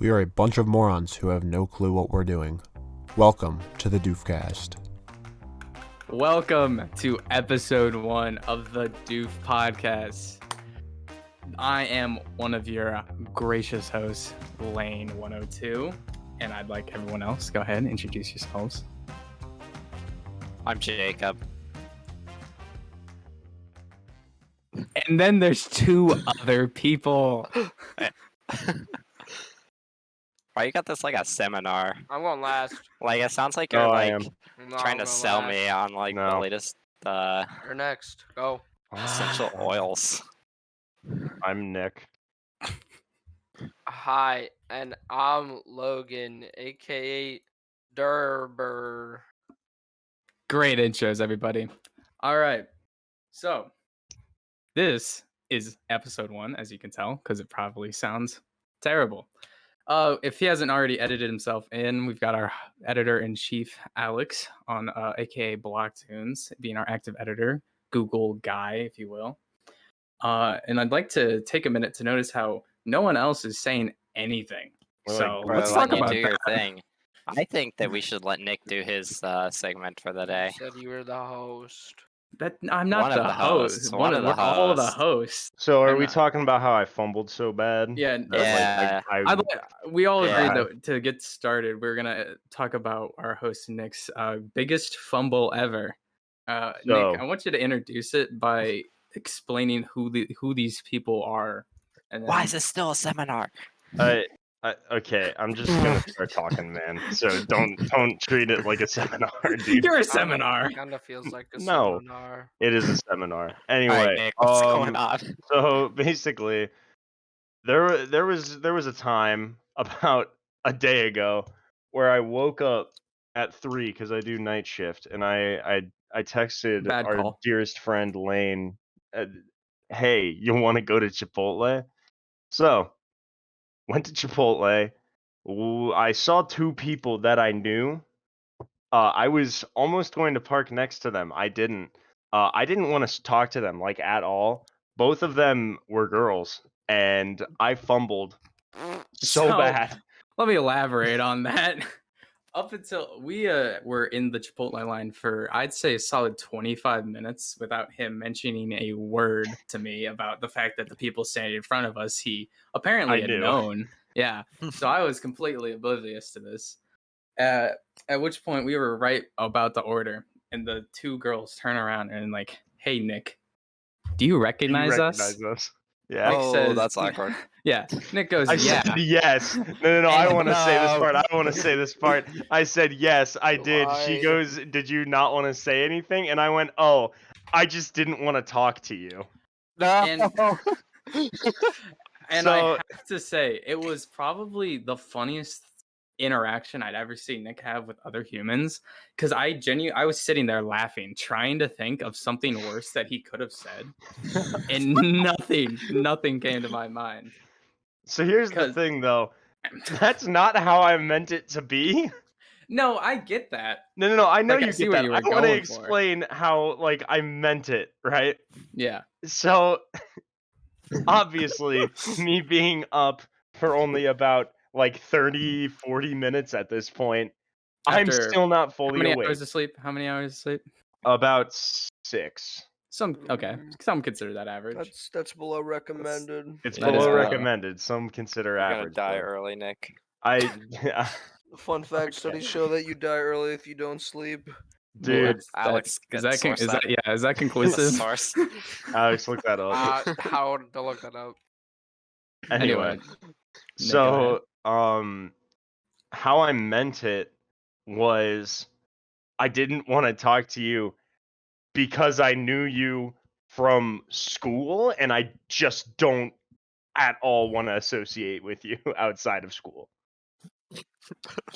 We are a bunch of morons who have no clue what we're doing. Welcome to the Doofcast. Welcome to episode 1 of the Doof podcast. I am one of your gracious hosts, Lane102, and I'd like everyone else go ahead and introduce yourselves. I'm Jacob. And then there's two other people. Why you got this like a seminar? I'm going last. Like it sounds like you're No, I like am. No, trying I'm to going sell last. me on like the No. latest You're next. Go. essential oils. I'm Nick. Hi, and I'm Logan, aka Derber. Great intros, everybody. All right. So, this is episode 1, as you can tell, because it probably sounds terrible. If he hasn't already edited himself in, we've got our editor-in-chief, Alex, on aka Blocktunes, being our active editor, Google guy, if you will. And I'd like to take a minute to notice how no one else is saying anything. We're So like, Bro, let's let talk you about do your that. thing. I think that we should let Nick do his segment for the day. Said you were the host. That I'm not One of the the host. hosts, We're all the hosts. So are I'm we not. talking about how I fumbled so bad? Yeah, That, we all Yeah. agreed that to get started, we're gonna talk about our host Nick's biggest fumble ever. So- Nick, I want you to introduce it by explaining who these people are. And Why then- is this still a seminar? Okay, I'm just gonna start talking, man. So don't treat it like a seminar, dude. You're a seminar. Kind of feels like a No. seminar. It is a seminar. All Anyway, right, Nick, what's going on? So basically, there was a time about a day ago where I woke up at 3 because I do night shift, and I texted Bad our call. dearest friend Lane, "Hey, you want to go to Chipotle?" So went to Chipotle. I saw 2 people that I knew. I was almost going to park next to them. I didn't. I didn't want to talk to them like at all. Both of them were girls, and I fumbled so So- bad. Let me elaborate on that. Up until we were in the Chipotle line for, I'd say, a solid 25 minutes without him mentioning a word to me about the fact that the people standing in front of us, he apparently I had knew. known. Yeah. So I was completely oblivious to this. At which point we were right about the order, and the 2 girls turn around and like, "Hey, Nick, do you Do you recognize us?" us? Yeah. Nick Oh, says- that's awkward. Yeah. Nick goes, I "Yeah." said yes. No. I don't want to say this No. part. I don't want to say this part. I said yes, I did. She Lied. goes, "Did you not want to say anything?" And I went, "Oh, I just didn't want to talk to you." And- No. And So- I have to say, it was probably the funniest interaction I'd ever seen Nick have with other humans. Because I was sitting there laughing, trying to think of something worse that he could have said, and nothing came to my mind. So here's the 'Cause- thing, though. That's not how I meant it to be. No, I get that. No. I know Like, I you see get what that. you were I want to going for. explain how, like, I meant it, right? Yeah. So, obviously, me being up for only about, like, 30, 40 minutes at this point, I'm After still not How fully many awake. hours of sleep? How many hours of sleep? About 6. Some Some consider that average. That's below recommended. It's That is below low. recommended. Some consider You're gonna average. die though. early, Nick. Yeah, Fun fact: Okay. studies show that you die early if you don't sleep. dude. Alex, is good that source is that that. is that conclusive? Source. Alex, look that up. How to look that up? Anyway, Nick, go so how I meant it was I didn't want to talk to you because I knew you from school, and I just don't at all want to associate with you outside of school.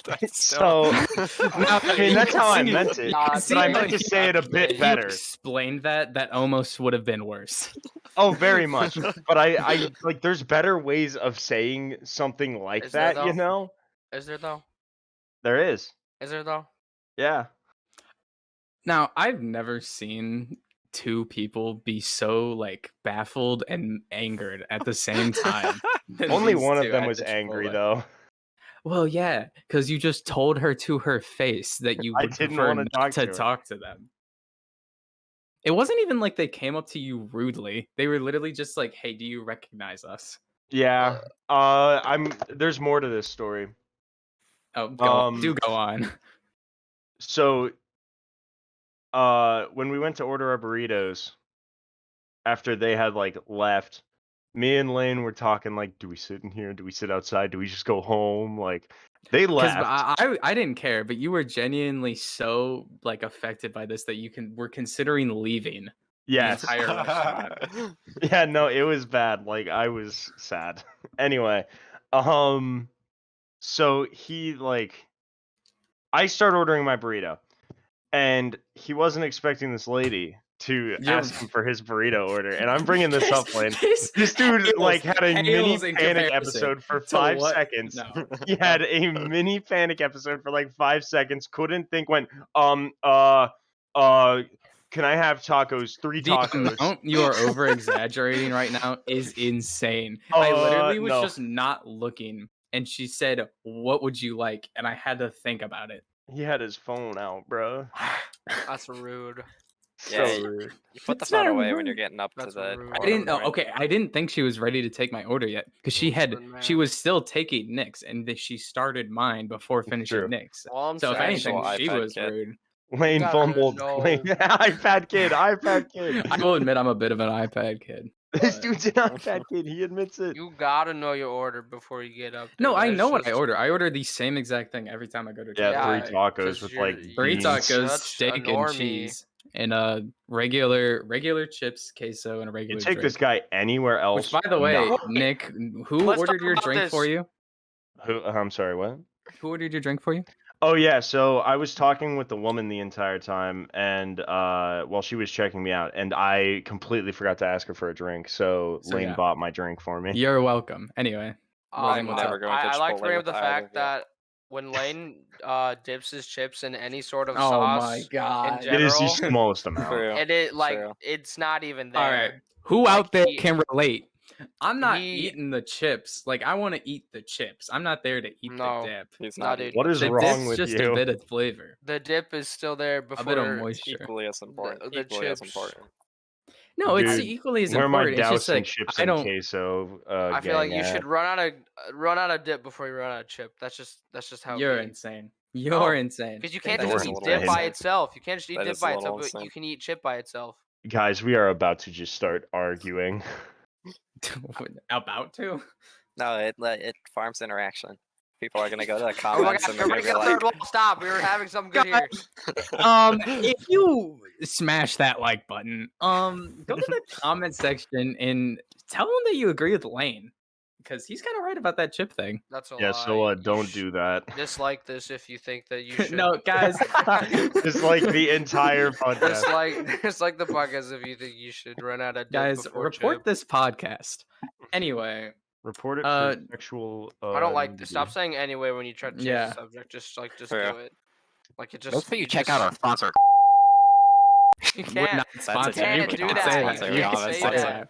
That's So, I mean, that's how I See, meant it. Nah, But I meant like, to say it a bit if better. you explained that almost would have been worse. Oh, very much. But I like there's better ways of saying something like Is there, that, you though? know? Is there though? There is. Is there though? Yeah. Now, I've never seen 2 people be so like baffled and angered at the same time. than Only these one of 2 them at was the angry Chipotle. though. Well, yeah, because you just told her to her face that you I would didn't prefer wanna not talk to to her. talk to them. It wasn't even like they came up to you rudely. They were literally just like, "Hey, do you recognize us?" Yeah. There's more to this story. Oh, do Um, go on. So, when we went to order our burritos, after they had like left, me and Lane were talking like, do we sit in here? Do we sit outside? Do we just go home? Like, they Because left. I didn't care, but you were genuinely so like affected by this that were considering leaving Yes. the entire restaurant. Yeah, no, it was bad. Like, I was sad. Anyway, so I start ordering my burrito, and he wasn't expecting this lady to You're- ask him for his burrito order, and I'm bringing this up, Lane. This This dude like had a mini pales in panic comparison episode for to 5 what- seconds. No. He had a mini panic episode for like 5 seconds. Couldn't think. Went can I have tacos? 3 The tacos. amount you are over exaggerating right now is insane. I literally was No. just not looking, and she said, "What would you like?" And I had to think about it. He had his phone out, bro. That's rude. So Yeah, rude. You put the It's phone not away when you're rude. getting up to That's the. rude. I didn't know. order. Okay, I didn't think she was ready to take my order yet because she Listen, she man. was still taking Nick's, and she started mine before finishing True. Nick's. All I'm So if saying anything, Actual she iPad was kid. rude. Lane gotta fumbled. know- Lane, iPad kid. iPad kid. I will admit I'm a bit of an iPad kid. This but- dude's an iPad kid. He admits it. You gotta know your order before you get up. No, dude. I That's know what I just- order. I order the same exact thing every time I go to Yeah, Yeah, 3 Chipotle. tacos 'cause with you're- like Three beans. tacos, Such a steak and normie. cheese, and regular chips, queso, and a You regular take this drink. guy anywhere else. Which, by the way, no. Nick, who Let's ordered talk your about drink for this. you? I'm sorry, what? Who ordered your drink for you? Oh yeah, so I was talking with the woman the entire time, and while she was checking me out, and I completely forgot to ask her for a drink. So, So, Lane yeah. bought my drink for me. You're welcome. Anyway, I'm what's never up? going to I like to Chipotle bring up with the either fact of you. that when Lane dips his chips in any sort of Oh sauce, my god. in It is the general, smallest amount. True. and it like True. it's not even there. All right. Who Like, out there he- can relate? I'm not he- eating the chips. Like I want to eat the chips. I'm not there to eat No. the dip. He's Nah, not dude. eating What is The wrong dip's with just you? a bit of flavor, The dip is still there before a bit of moisture. equally as important. the equally as chips. important. No, it's Dude, equally as Where am I important. It's just dousing like chips I and don't. queso? I feel like you gang should at? run out of dip before you run out of chip. That's just how. You're it insane. You're No, insane. because you can't That just is a eat little dip by insane. itself. You can't just eat That dip is a by little itself, but insane. you can eat chip by itself. Guys, we are about to just start arguing. About to? No, it farms interaction. People are gonna go to the Oh my comments gosh, and they're we're gonna be breaking the like, third wall. Stop. We were having something good here. If you smash that like button, go to the comment section and tell them that you agree with Lane because he's kind of right about that chip thing. That's a Yeah, lie. so You don't do that. Dislike this if you think that you should. No, guys. Just like the entire podcast. Dislike the podcast if you think you should run out of dip Guys, before report chip. this podcast. Anyway, Report it Uh, for sexual. I don't like. nudity. Stop saying anyway when you try to change Yeah. the subject. Just True. do it. Like it just. "Make sure you check just- out our sponsor." You we're can't. not sponsored. it. You can't do can't that. say You that. can't You say can't say that. that.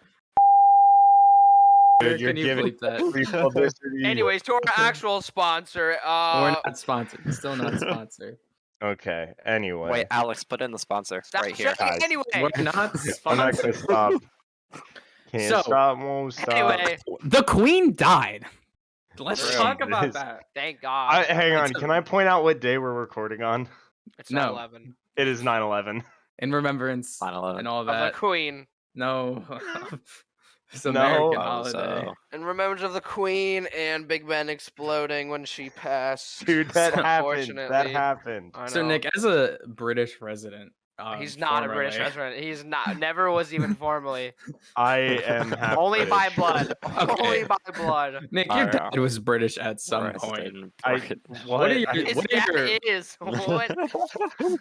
Dude, you're Can you giving bleep that? free publicity. Anyways, to our actual sponsor. We're not sponsored. Still not sponsored. Okay. Anyway, Wait, Alex, put in the sponsor Stop right here. saying guys. anyway. We're not I'm not gonna sponsored. stop. Can't So- stop, won't stop. Anyway, The Queen died. Let's Damn, talk about this- that. thank God. Hang on. It's a- Can I point out what day we're recording on? It's No. 9/11 It is 9/11. In remembrance 9/11. and all of the that. Queen. No. It's No. American Oh, holiday. so In remembrance of the Queen and Big Ben exploding when she passed. Dude, that happened. That Unfortunately. happened. I So know. Nick, as a British resident, He's not a British formerly- resident. He's not. Never was even formally. I am half Only by British. blood. Okay. Only by blood. Nick, I your don't dad was British at some Rest point. in I, peace. What are you- His What are dad your- is. What?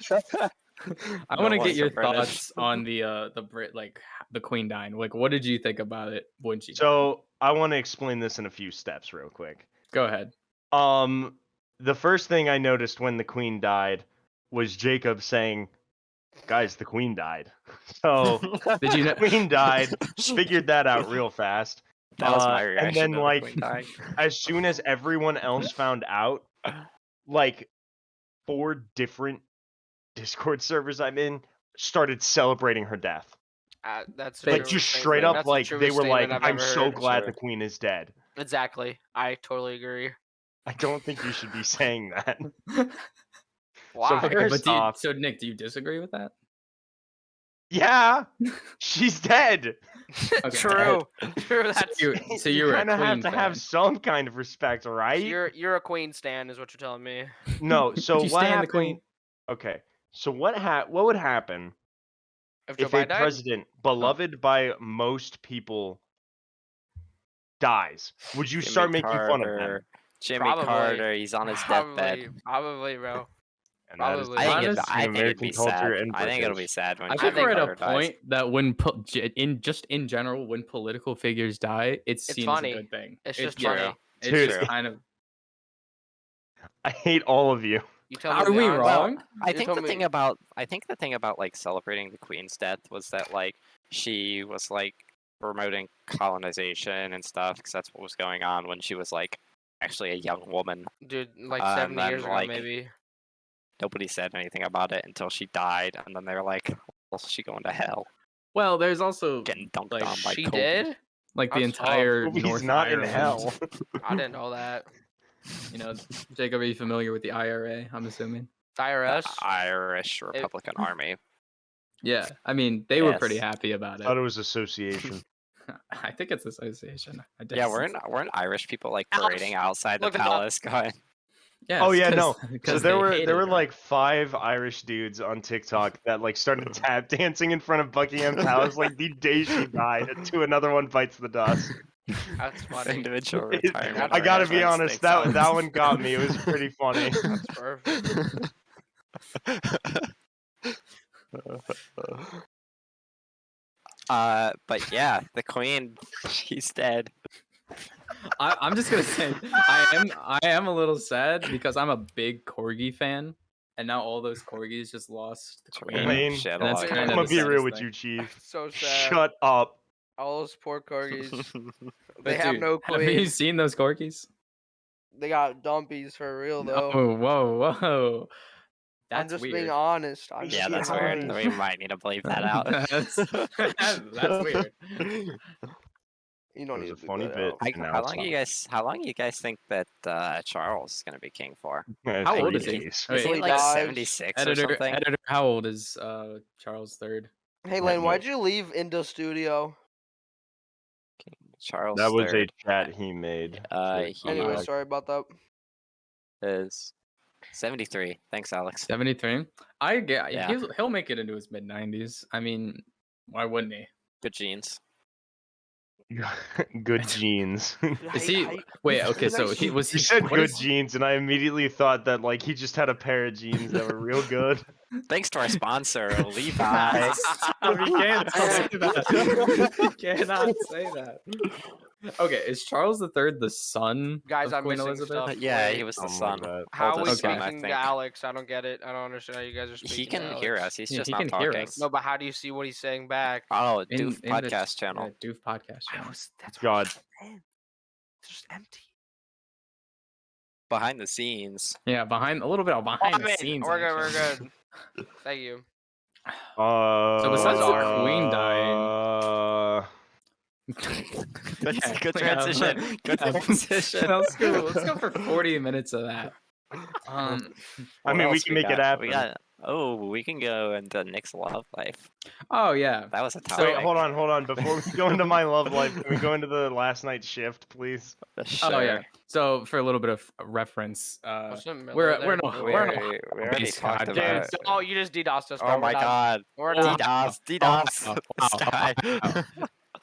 I No want to one's get your British. thoughts on the Brit like the Queen dying. Like, what did you think about it when she? So I want to explain this in a few steps, real quick. Go ahead. The first thing I noticed when the Queen died was Jacob saying, "Guys, the Queen died." So Did you know? the Queen died. Figured that out real fast. That was my and reaction. then, to the like, queen dying. as soon as everyone else found out, like 4 different Discord servers I'm in started celebrating her death. That's the Like Thanks. just truest straight statement. up, That's the like they truest were like, statement I've "I'm ever so heard. glad True. the queen is dead." Exactly. I totally agree. I don't think you should be saying that. Why? So Okay, first off, so Nick, do you disagree with that? yeah, she's dead. Okay. True. True. So That's you were a kind of have Queen to have fan. some kind of respect, right? you're a queen stan, is what you're telling me. No. So You what stand the happened? queen. Okay. So what would happen If Joe if a Biden died, president beloved by most people dies? Would you Jimmy start making fun of them? Carter. Jimmy Probably. Carter, he's on his deathbed. Probably, bro. And that is Probably. I think, Honest- I think it'd American be culture sad. and I think it'll be British. sad when I Jimmy think we're at Carter a dies. point that when in general, when political figures die, it's seen funny. as a good thing. It's just true. funny. It's Dude. just kind of. I hate all of you. You tell me Are the we honest- wrong? I You think told the me- thing about like celebrating the queen's death was that like she was like promoting colonization and stuff because that's what was going on when she was like actually a young woman. Dude, like And 70 then, years ago, like, maybe. Nobody said anything about it until she died, and then they were like, "Well, she going to hell, Well, there's also getting dunked like, on by She Kobe." did? like the That's tough. entire He's North not Ireland. in hell. I didn't know that. You know, Jacob, are you familiar with the IRA? I'm assuming. The IRS? Irish Republican Army. Yeah, I mean they were pretty Yes. happy about Thought it. it was association. I think it's association. Yeah, weren't Irish people like Alex, parading outside the look it up. palace going? Yes, Oh yeah, no. 'cause- So 'cause there they were hated her. like 5 Irish dudes on TikTok that like started tap dancing in front of Buckingham Palace like the day she died, to another one bites the dust. That's funny. Individual It- retirement. I gotta be arrangements, honest, thanks, that Alex. one got me. It was pretty funny. That's perfect. But yeah, the queen, she's dead. I'm just gonna say I am a little sad because I'm a big corgi fan, and now all those corgis just lost the queen. Lane, She had a and that's lot of kind I'm of gonna the be real saddest with thing. you, Chief. So sad. Shut up. All those poor corgis. But They have dude, no Have you queen. seen those corgis? They got dumpies for real, though. Oh, whoa. I'm That's just weird. being honest. I'm Yeah, just that's being weird. honest. We might need to bleep that out. That's weird. You don't It need was to a funny bleep that bit. out. And now How it's long not. you guys think that Charles is gonna be king for? How old is he? Days. Wait, Is he he like dies. 76 or Editor, something? how old is Charles III? Hey, Lane, why'd you leave Indo Studio? Charles That was a III chat he made. he- Anyway, Uh, sorry about that. is 73. Thanks, Alex. 73. I get. Yeah. He'll make it into his mid 90s. I mean, why wouldn't he? Good genes. Good genes. Is he? Wait. Okay. So he was. You He, said what good is- genes, and I immediately thought that like he just had a pair of jeans that were real good. Thanks to our sponsor, Levi. Stop, you can't say that. You cannot say that. Okay, is Charles III the son Guys, of I'm Queen missing Elizabeth? stuff. Yeah, Wait. he was the Something like son. that. How are we Oldest son, I speaking to think. Alex? I don't get it. I don't understand how you guys are speaking. He to can hear Alex. us. He's Yeah, just he not can hear talking. us. No, but how do you see what he's saying back? Oh, In- Doof in the podcast channel. Doof podcast channel. That's God. It's just empty. Behind the scenes. Yeah, a little bit of behind the scenes. We're good. action. We're good. Thank you. So besides the queen Good, Yeah, good yeah, transition. Good yeah. transition. Let's go for 40 minutes of that. I What mean, we else can make it got? We happen. we can go into Nick's love life. Oh yeah. That was a So- topic. Wait, hold on. Before we go into my love life, can we go into the last night's shift, please? Oh yeah. Sure. So for a little bit of reference, Wasn't Miller we're there? no We we're no already base talked god, about dude. it. Oh, you just DDoSed us. Bro. Oh my We're done. god. We're Wow. done. DDoS. Wow. This guy.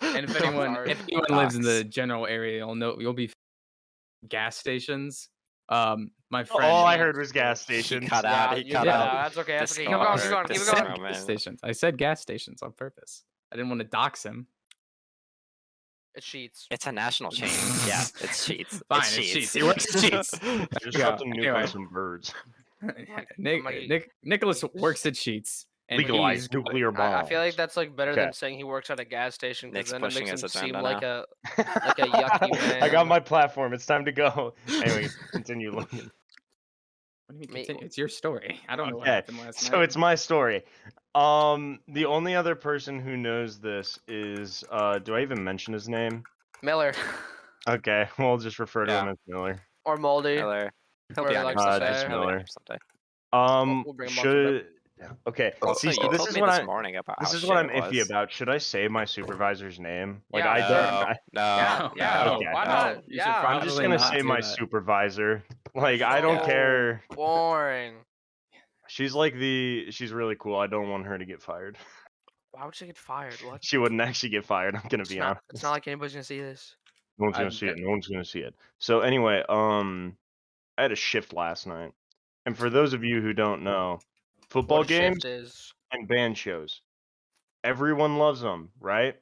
And if I'm anyone sorry. lives in Docs. the general area, you'll be gas stations. My friend. All I heard was gas stations. cut Yeah, out. He you cut did out. that. That's okay. That's okay. Keep Discard going. Keep going. this Keep going. moment. Gas stations. I said gas stations on purpose. I didn't want to dox him. It's sheets. It's a national chain. Yeah, it's cheats. Fine, it's it's cheats. Sheets. He works at Sheets. Just Yeah, got some nuke anyway. on some birds. I'm like- Nicholas works at Sheets. And Legalize he's nuclear bombs. I feel like that's like better Okay. than saying he works at a gas station because Nick's then it pushing makes him his seem agenda like now. like a yucky I got man. my platform. It's time to go. Anyway, continue, Logan. What do you mean Me- continue? It's your story. I don't know what Okay, happened last so night. it's my story. The only other person who knows this is do I even mention his name? Miller Okay, we'll just refer to him Yeah. as Miller. or Moldy. Miller. He'll Whatever be he on here likes to someday. say. Just He'll be on Miller. here someday. We'll bring him on Should okay. Also, See, you this told is me what this I morning about this how is what I'm shit it iffy was. about. Should I say my supervisor's name? Like Yeah, I sure. don't. No, Yeah, yeah. Okay. Why no, not? you should Yeah. I'm just probably gonna not say do my that. supervisor. Like I don't So care. Boring. She's she's really cool. I don't want her to get fired. Why would she get fired? What? She wouldn't actually get fired. I'm gonna It's be not. honest. It's not like anybody's gonna see this. No one's gonna I'm see it. good. No one's gonna see it. So anyway, I had a shift last night, and for those of you who don't know, football What a games shift is. and band shows, everyone loves them, right?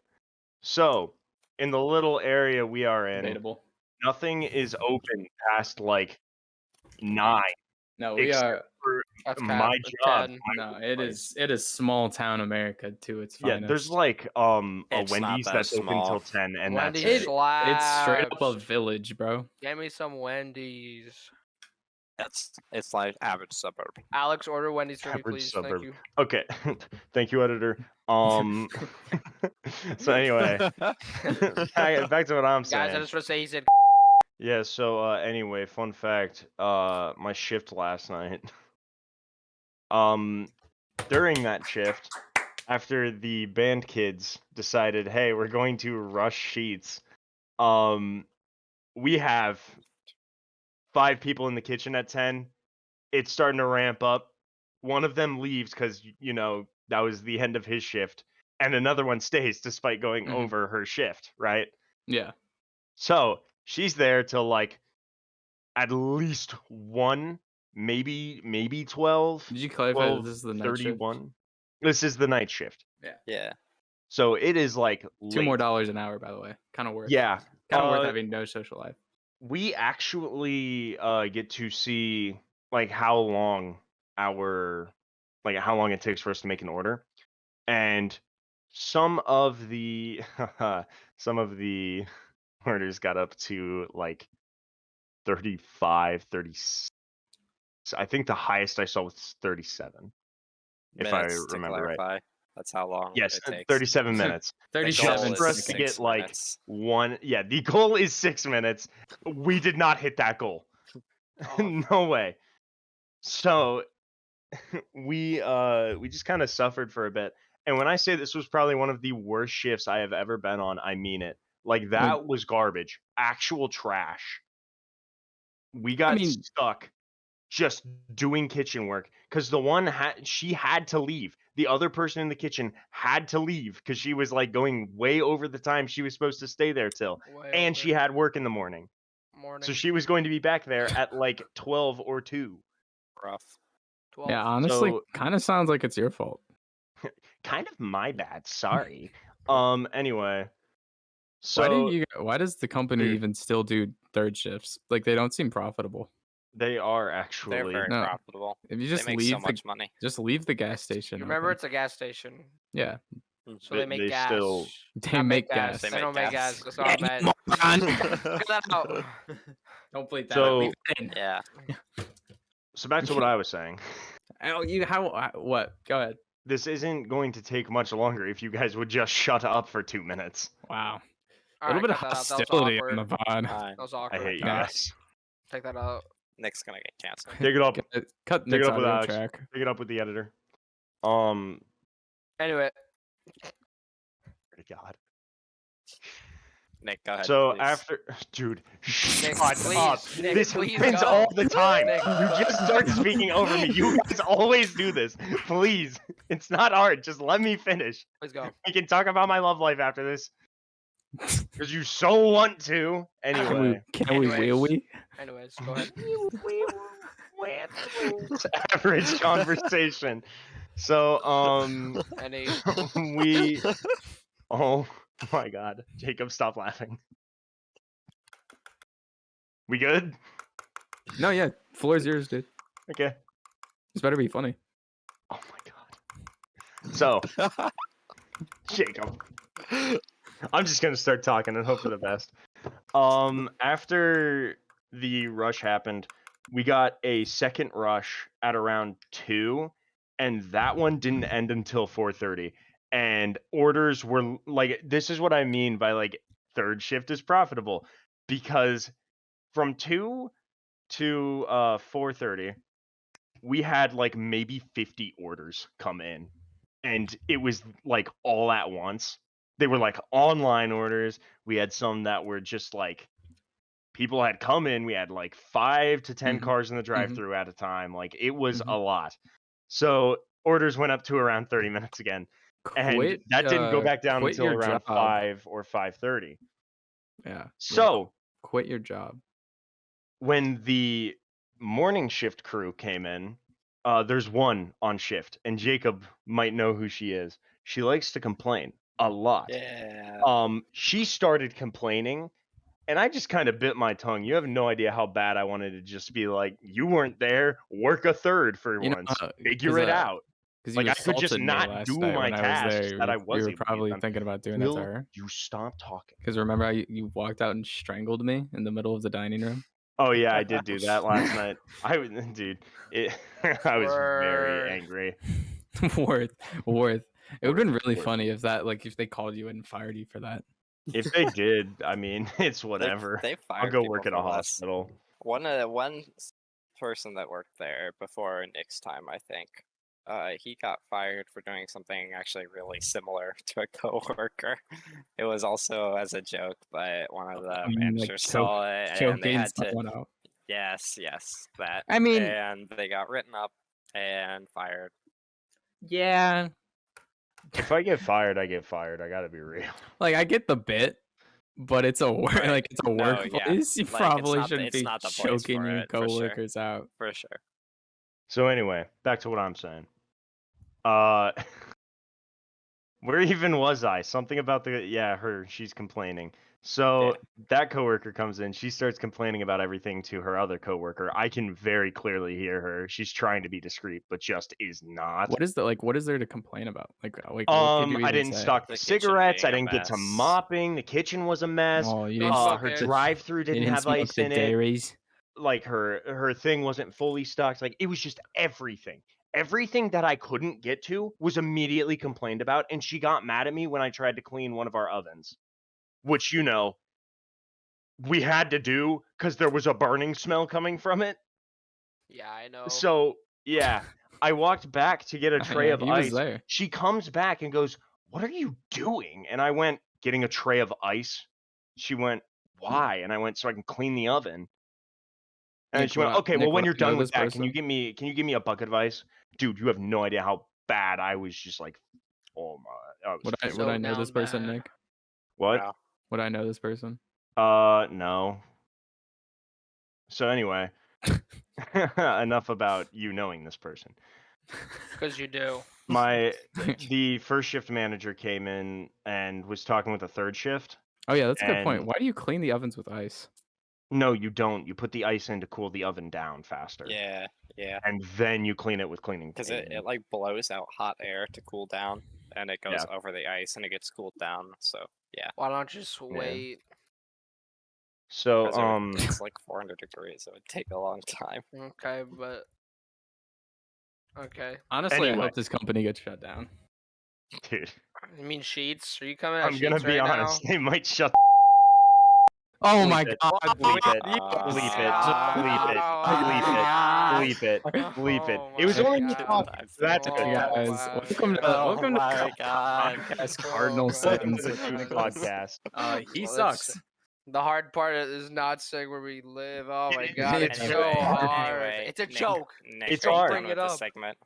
So in the little area we are in, Debatable. nothing is open past like 9, No, we except are. for That's my cap. job. 10. No, my it workplace. is small town America to its Yeah, finest. there's like a It's not Wendy's that that's open small. till 10, and Wendy's that's it. It's straight up a slaps. village, bro. Get me some Wendy's. It's like average suburb. Alex, order Wendy's for me, Average please. suburb. Thank you. Okay, thank you, editor. So anyway, back to what I'm Guys, I saying. just want to say he said. Yeah. So anyway, fun fact. My shift last night. During that shift, after the band kids decided, hey, we're going to rush sheets. We have 5 people in the kitchen at 10. It's starting to ramp up. One of them leaves because that was the end of his shift, and another one stays despite going Mhm. over her shift, right? Yeah. So she's there till like at least 1, maybe 12. Did you clarify that this is the night shift? 31. This is the night shift. Yeah. So it is like $2 more late. an hour, by the way. Kind of worth. Yeah. Kind of worth uh, having no social life. We actually get to see like how long it takes for us to make an order, and some of the orders got up to like 35, 36. I think the highest I saw was 37, if I Minutes to remember right. clarify. That's how long Yes, it takes. 37 minutes. The 37 goal for us is to seconds. get like 6 minutes. Yeah, the goal is 6 minutes. We did not hit that goal. Oh, No way. So we just kind of suffered for a bit. And when I say this was probably one of the worst shifts I have ever been on, I mean it. Like that was garbage. Actual trash. We got stuck just doing kitchen work because the one she had to leave. The other person in the kitchen had to leave because she was like going way over the time she was supposed to stay there till, way and over. she had work in the morning. So she was going to be back there at like 12 or 2. Rough. 12. Yeah, honestly, So- kind of sounds like it's your fault. Kind of my bad. Sorry. Anyway. Why So why does the company Dude. even still do third shifts? Like they don't seem profitable. they are They're actually very No. profitable. If you They just make leave so much money. just leave the gas station. You remember, open. it's a gas station, Yeah, so they make gas. still they Not make gas. They They don't make gas. That's all Yeah, I meant. Cut that out. Don't bleep that. So- Leave it in. Yeah. So back to what I was saying. Oh, what? Go ahead. This isn't going to take much longer if you guys would just shut up for 2 minutes. Wow. A All little bit right, of cut that out. That was hostility on the awkward. pod. Fine. That was I awkward. hate you Nah. guys. Take that out. Nick's gonna get canceled. Take it up. Cut Take Nick's it up with audio Alex. track. Take it up with the editor. Anyway, God. Nick, go ahead. So please. after, dude, Nick, shut please, up. Nick, This please happens go. all the time. Nick. You just start speaking over me. You guys always do this. Please, it's not hard. Just let me finish. please go. We can talk about my love life after this, because you so want to. Anyway, Can we wheel we? Anyways, go ahead. it's average conversation. So Any. we. Oh my God, Jacob, stop laughing. We good? No, yeah. Floor's yours, dude. Okay. This better be funny. Oh my God. So, Jacob, I'm just gonna start talking and hope for the best. After the rush happened, we got a second rush at around 2, and that one didn't end until 4:30. And orders were like, this is what I mean by like third shift is profitable, because from 2 to 4:30, we had like maybe 50 orders come in, and it was like all at once. They were like online orders. We had some that were just like people had come in. We had like 5 to 10 Mhm. cars in the drive-through at a time. Like it was Mhm. a lot. So orders went up to around 30 minutes again, and Quit. that didn't go back down Quit until your around job. 5 or 5:30. Yeah. So Quit your job. when the morning shift crew came in, there's one on shift, and Jacob might know who she is. She likes to complain a lot. Yeah. She started complaining, and I just kind of bit my tongue. You have no idea how bad I wanted to just be like, you weren't there, work a third for You know, once, 'cause, figure it out. Because Like you I could just assaulted me not last do night my when I was tasks there. that I We was were able to probably get done. thinking about doing that to Will her. you stop talking? Because remember, you walked out and strangled me in the middle of the dining room. Oh yeah, I did do that last night. Dude, it, I was very Word. angry. worth. It would have been really Worth. funny if they called you and fired you for that. If they did, I mean, it's They- whatever. They I'll fired go people work at for a less. hospital. One person that worked there before Nick's time, I think, he got fired for doing something actually really similar to a coworker. It was also as a joke, but one of the I mean, like, managers saw it and they Choking had to. someone out. Yes, that. I mean, And they got written up and fired. yeah. If I get fired, I get fired. I gotta be real. Like I get the bit, but it's a work Right. like it's a No, yeah. workplace. You Like, it's probably not the- shouldn't it's be not the place choking for your it, for sure. coworkers out. For sure. So anyway, back to what I'm saying. Where even was I? Something about her. She's complaining. So that coworker comes in. She starts complaining about everything to her other coworker. I can very clearly hear her. She's trying to be discreet, but just is not. What is there to complain about? Like what could you I even didn't say? stock The the kitchen cigarettes. I being a didn't get to mess. mopping. The kitchen was a mess. Oh, you Don't didn't smoke Her it. drive-through you didn't didn't have smoke ice the in it. dairies. Like her thing wasn't fully stocked. Like it was just everything. Everything that I couldn't get to was immediately complained about, and she got mad at me when I tried to clean one of our ovens, which we had to do because there was a burning smell coming from it. Yeah, I know. So yeah, I walked back to get a tray Yeah, of he was ice. there. She comes back and goes, "What are you doing?" And I went, "Getting a tray of ice." She went, "Why?" And I went, "So I can clean the oven." And then Nick, she went, "Okay, Nick, well, when would you're I know done with this that, can you person? give me a bucket of ice?" Dude, you have no idea how bad I was. Just like, oh my, Would I So know this down person, bad. Nick? what? No. Would I know this person? No. So anyway, enough about you knowing this person. Because you do. The first shift manager came in and was talking with the third shift. Oh yeah, that's a good point. And- Why do you clean the ovens with ice? No, you don't. You put the ice in to cool the oven down faster. Yeah. And then you clean it with cleaning Because agent. it like blows out hot air to cool down, and it goes Yeah. over the ice and it gets cooled down. So yeah. Why don't you just wait? So 'Cause it's like 400 degrees. It would take a long time. Okay, but okay. Honestly, I Anyway. hope this company gets shut down. dude, You mean Sheets? Are you coming at I'm gonna Sheets be right honest. They might shut. Oh Bleep my it. god! Bleep it. Uh, Bleep it. Bleep it. Bleep it. Bleep it. Oh It was my only God. me talking. That's Oh good. Hey Oh guys, my welcome to God. welcome to my God. podcast Oh Cardinal my Welcome Sins. to the Doof podcast. He Well, sucks. it's- The hard part is not saying where we live. Oh my It God, is it's very so hard. hard. Anyway, It's a Nick- joke. Nick, It's are you hard. done Bring it with this up. segment?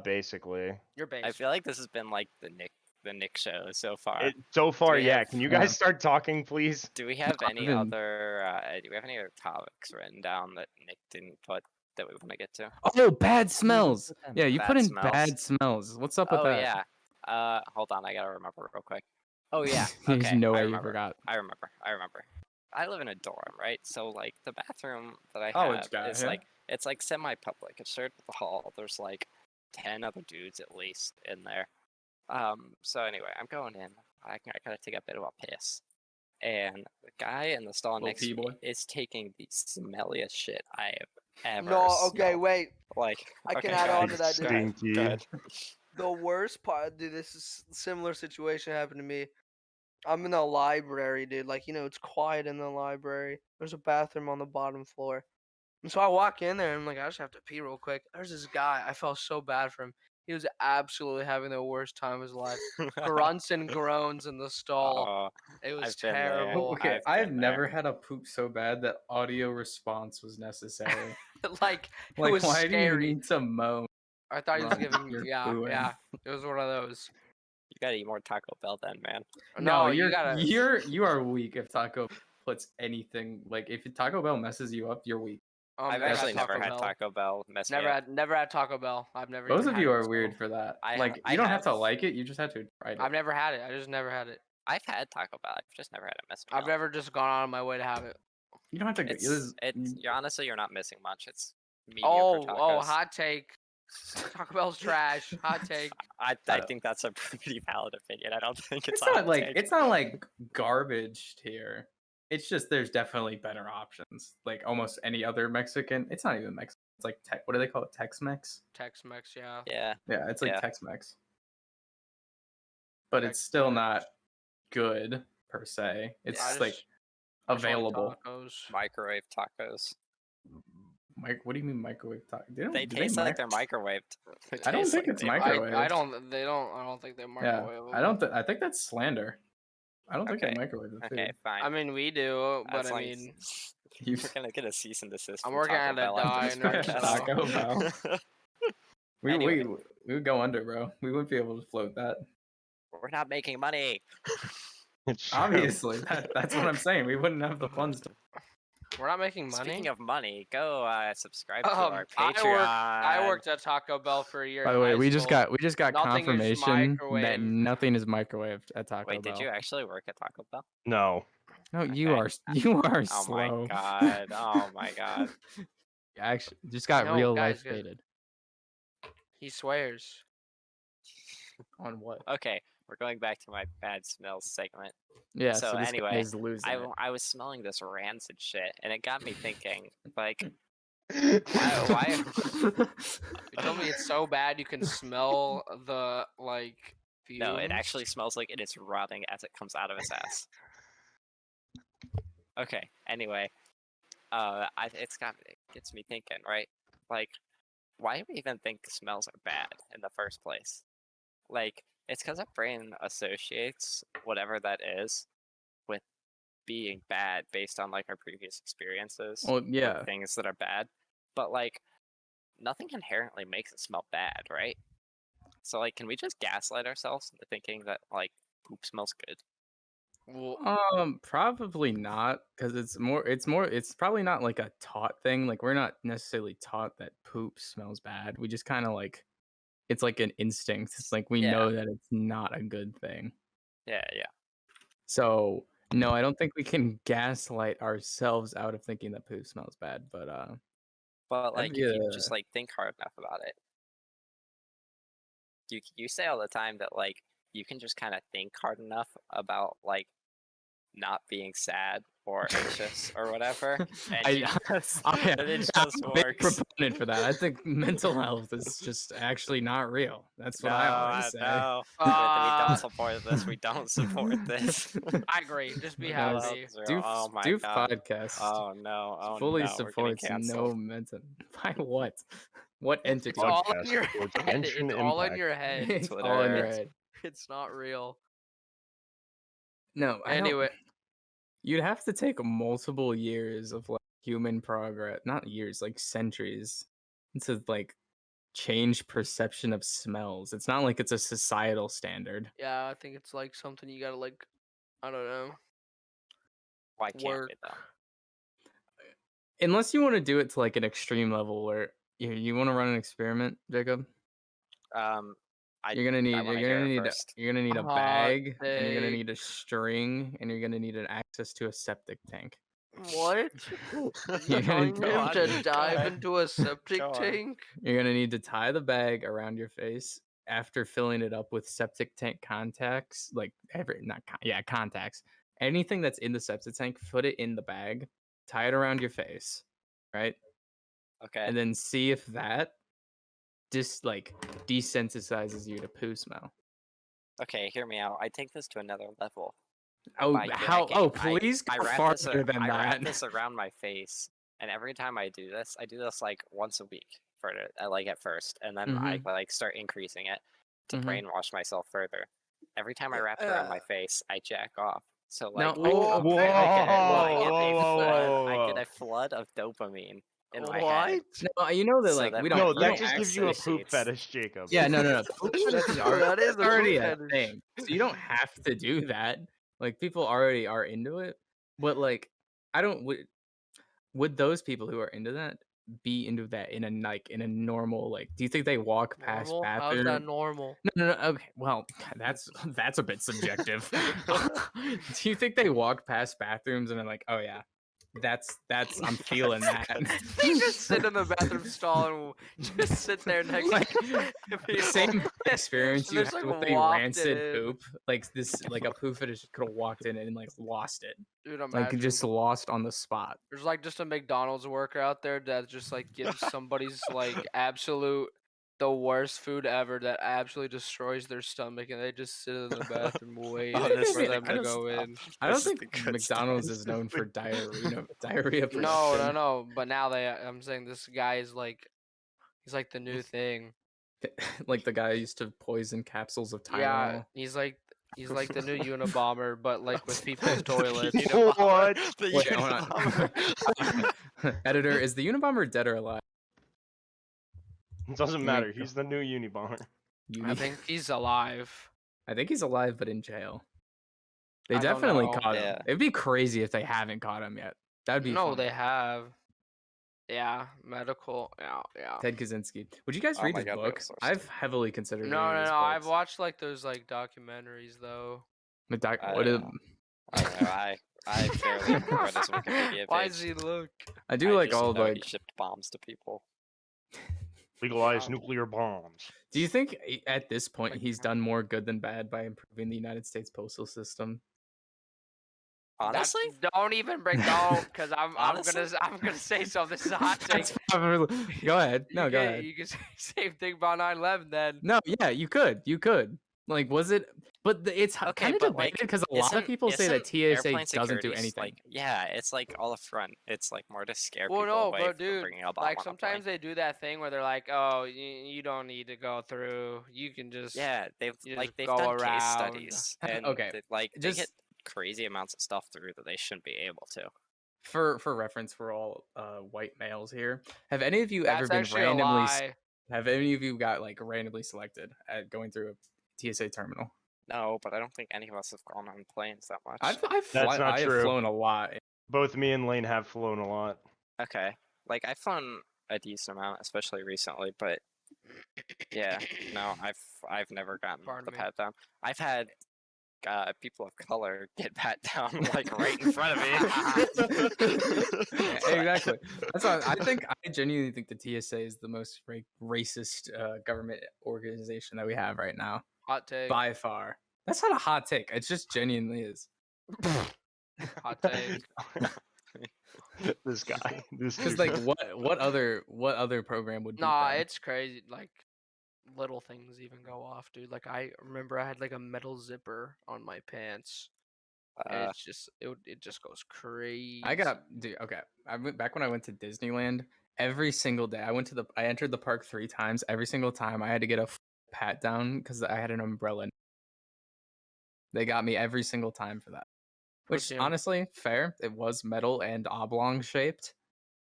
Basically. You're I based. feel like this has been like the Nick show so far. So far, we yeah. have- Can you guys start talking, please? Do we have any Even- other? Do we have any other topics written down that Nick didn't put that we want to get to? Oh, bad smells. Yeah, you Bad put in smells. bad smells. What's up with Oh that? yeah. Hold on, I gotta remember real quick. Oh yeah. There's Okay. no I way you remember. forgot. I remember. I live in a dorm, right? So like the bathroom that I College have guy, is yeah? like it's like semi-public. It's shared with the hall. There's like 10 other dudes at least in there. So anyway, I'm going in. I gotta take a bit of a piss. And the guy in the stall Little next to me P-boy. is taking the smelliest shit I have ever No, okay, smelled. wait. Like, I can okay, add go on ahead, to that, go dude. ahead, go Stinky. ahead. The worst part, dude, this is similar situation happened to me. I'm in a library, dude. Like, it's quiet in the library. There's a bathroom on the bottom floor. And so I walk in there and I'm like, I just have to pee real quick. There's this guy. I felt so bad for him. He was absolutely having the worst time of his life. Grunts and groans in the stall. Oh, It was I've been there. terrible. Okay, I've I've been never there. had a poop so bad that audio response was necessary. Like, it Like, was why do you scary. need to moan? I thought he was while giving, you're yeah, pooing? yeah. It was one of those. You gotta eat more Taco Bell then, man. No, you're you gotta. you are weak if Taco puts anything like if Taco Bell messes you up, you're weak. I've never actually had never Taco had Bell. Taco Bell mess me Never up. had Taco Bell. I've never. Both even of had you it, are so- weird for that. I- Like I you don't have to have- like it, you just have to try it. I've never had it. I just never had it. I've had Taco Bell. I've just never had it mess me I've up. never just gone out of my way to have it. You don't have to. You're honestly you're not missing much. It's mediocre Oh, tacos. hot take. Taco Bell's trash. Hot take. I think that's a pretty valid opinion. I don't think it's It's not hot like take. it's not like garbage here. It's just there's definitely better options. Like almost any other Mexican. It's not even Mexican. It's like what do they call it? Tex-Mex. Tex-Mex, yeah. Yeah. Yeah, it's like Yeah. Tex-Mex. But it's still not good per se. It's I like just like available. tacos. Microwave tacos. What do you mean microwave taco? They taste like they're microwaved. They I don't taste think like it's they- microwave. I don't. They don't. I don't think they're Yeah, microwave. I don't. I think that's slander. I don't think Okay. they microwave the food. Okay, fine. I mean, we do, but As I long mean, You- we're gonna get a cease and desist. I'm from working Taco at a Bell after this diner, podcast. so- Taco Bell. we Anyway. we would go under, bro. We wouldn't be able to float that. We're not making money. It's true. Obviously, that's what I'm saying. We wouldn't have the funds. we're not making money. Speaking of money, go subscribe to our I Patreon. worked at Taco Bell for a year. By in the way, high we just school. got Nothing is confirmation that microwaved. nothing is microwaved at Taco Wait, Bell. did you actually work at Taco Bell? No. No, you Okay. are Oh slow. my god! Oh my god! Actually, just got No, real guys, life guys. dated. He swears. On what? Okay, we're going back to my bad smells segment. Yeah. So this guy anyway, is losing it. I was smelling this rancid shit, and it got me thinking, like, why? You told me it's so bad you can smell the like. No, it fumes? actually smells like it is rotting as it comes out of its ass. Okay. Anyway, it gets me thinking, right? Like, why do we even think smells are bad in the first place? Like, it's because our brain associates whatever that is with being bad based on like our previous experiences. Well, with yeah. things that are bad, but like, nothing inherently makes it smell bad, right? So like, can we just gaslight ourselves into thinking that like poop smells good? Well, Probably not, because it's probably not like a taught thing. Like we're not necessarily taught that poop smells bad. We just kind of like, it's like an instinct. It's like we Yeah. know that it's not a good thing. Yeah. So no, I don't think we can gaslight ourselves out of thinking that poop smells bad. But But like, be if you just like think hard enough about it, you say all the time that like you can just kind of think hard enough about like not being sad or anxious or whatever, and and it I'm just a big works. proponent for that. I think mental health is just actually not real. That's what I always say. No, we Uh, don't support this. We don't support this. I agree. Just be No, happy. Oh my Doof god. podcast Oh no. Oh fully no. We're supports getting no canceled. mental. By what? What entity? It's all in Podcast your for head. Genshin It's all in Impact. your head. It's Twitter. all in your head. It's not real. No, I don't- Anyway, you'd have to take multiple years of like human progress, not years, like centuries, to like change perception of smells. It's not like it's a societal standard. yeah, I think it's like something you gotta like. I don't know. Why can't Work. we though? Unless you want to do it to like an extreme level where you want to run an experiment, Jacob. You're gonna need wanna you're hear gonna it need first. you're gonna need a Hot bag and you're gonna take. need a string and you're gonna need an access to a septic tank. What? You're gonna, Telling him to Go dive ahead. into a septic Go on. tank? you're gonna need to tie the bag around your face after filling it up with septic tank contacts, like contacts. Anything that's in the septic tank, put it in the bag, tie it around your face, right? Okay. And then see if that desensitizes you to poo smell. Okay, hear me out. I take this to another level. Oh, By how? jacking. Oh, please I go wrap this. farther than I wrap that. this around my face, and every time I do this like once a week for it. Like at first, and then I like start increasing it to brainwash myself further. Every time I wrap it around my face, I jack off. So No, like, oh, Whoa, I get a flood of dopamine in my head. What? no, you know that So like that we my don't. No, you that don't just gives you a poop associates- fetish, Jacob. Yeah, no. Poop fetish is That is a poop already a fetish. thing. So you don't have to do that. Like people already are into it. But like I don't would those people who are into that be into that in a normal like do you think they walk past Normal? How's bathroom? that normal? No. Okay. Well, that's a bit subjective. Do you think they walk past bathrooms and are like, "Oh yeah, that's I'm feeling that." They just sit in the bathroom stall and just sit there next Like to the people. same experience And you just, had like, with a wafted rancid in. poop, like this, like a poof fetish could have walked in and like lost it, Dude, like imagine. just lost on the spot. There's like just a McDonald's worker out there that just like gives somebody's like absolute the worst food ever that absolutely destroys their stomach and they just sit in the bathroom waiting this for is them the to good go stuff. in. I don't This is think the good McDonald's stuff. is known for diarrhea production. No. But now I'm saying this guy is like, he's like the new thing. Like the guy used to poison capsules of Tylenol. Yeah, he's like the new Unabomber, but like with people's toilets. What? The Wait, hold on. Unabomber. Editor, is the Unabomber dead or alive? It doesn't You matter. make- He's the new Unibomber. I think he's alive. I think he's alive, but in jail. They I don't definitely know. caught him. Yeah. It'd be crazy if they haven't caught him yet. That'd be No, fun. they have. Yeah, medical. Yeah. Ted Kaczynski. Would you guys Oh read my his God, they book? were so I've stupid. heavily considered No, reading his I've books. watched like those like documentaries though. The doc- I what don't is- know. I don't know. I barely read his Wikipedia Why page. does he look? I do like just all know like. he shipped bombs to people. Legalize Wow. nuclear bombs. Do you think at this point he's done more good than bad by improving the United States postal system? Honestly, Don't even bring because I'm Honestly? gonna say something. This is a hot take. That's probably. Go ahead. No, go ahead. You can say the same thing about 9/11 then. No, yeah, you could. Like, was it? But it's Okay, kind of but, debated like, because a lot of isn't- people say that isn't TSA airplane doesn't do security's, anything. Like, yeah, it's like all a front. It's like more to scare Well, people no, away but from dude, bringing a bomb like on a sometimes plane. they do that thing where they're like, "Oh, you don't need to go through. You can just Yeah, they've you like just they've go done case around." studies, and Okay, they just- get crazy amounts of stuff through that they shouldn't be able to. For reference, for all white males here, have any of you ever That's been actually a randomly? lie. Have any of you got like randomly selected at going through a TSA terminal? No, but I don't think any of us have gone on planes that much. That's not I have true. flown a lot. Both me and Lane have flown a lot. Okay, like I've flown a decent amount, especially recently, but yeah, no, I've never gotten Pardon the me. pat down. I've had people of color get pat down like right in front of me. Exactly. That's why I genuinely think the TSA is the most racist government organization that we have right now Hot take. by far. That's not a hot take. It just genuinely is. Hot take. This guy. This Because dude. like what other program would? beat Nah, them? it's crazy. Like little things even go off, dude. Like I remember I had like a metal zipper on my pants, and it's just it just goes crazy. Okay. I went back when I went to Disneyland. Every single day, I entered the park 3 times. Every single time, I had to get a pat down because I had an umbrella. They got me every single time for that. Which you. honestly, fair. It was metal and oblong shaped,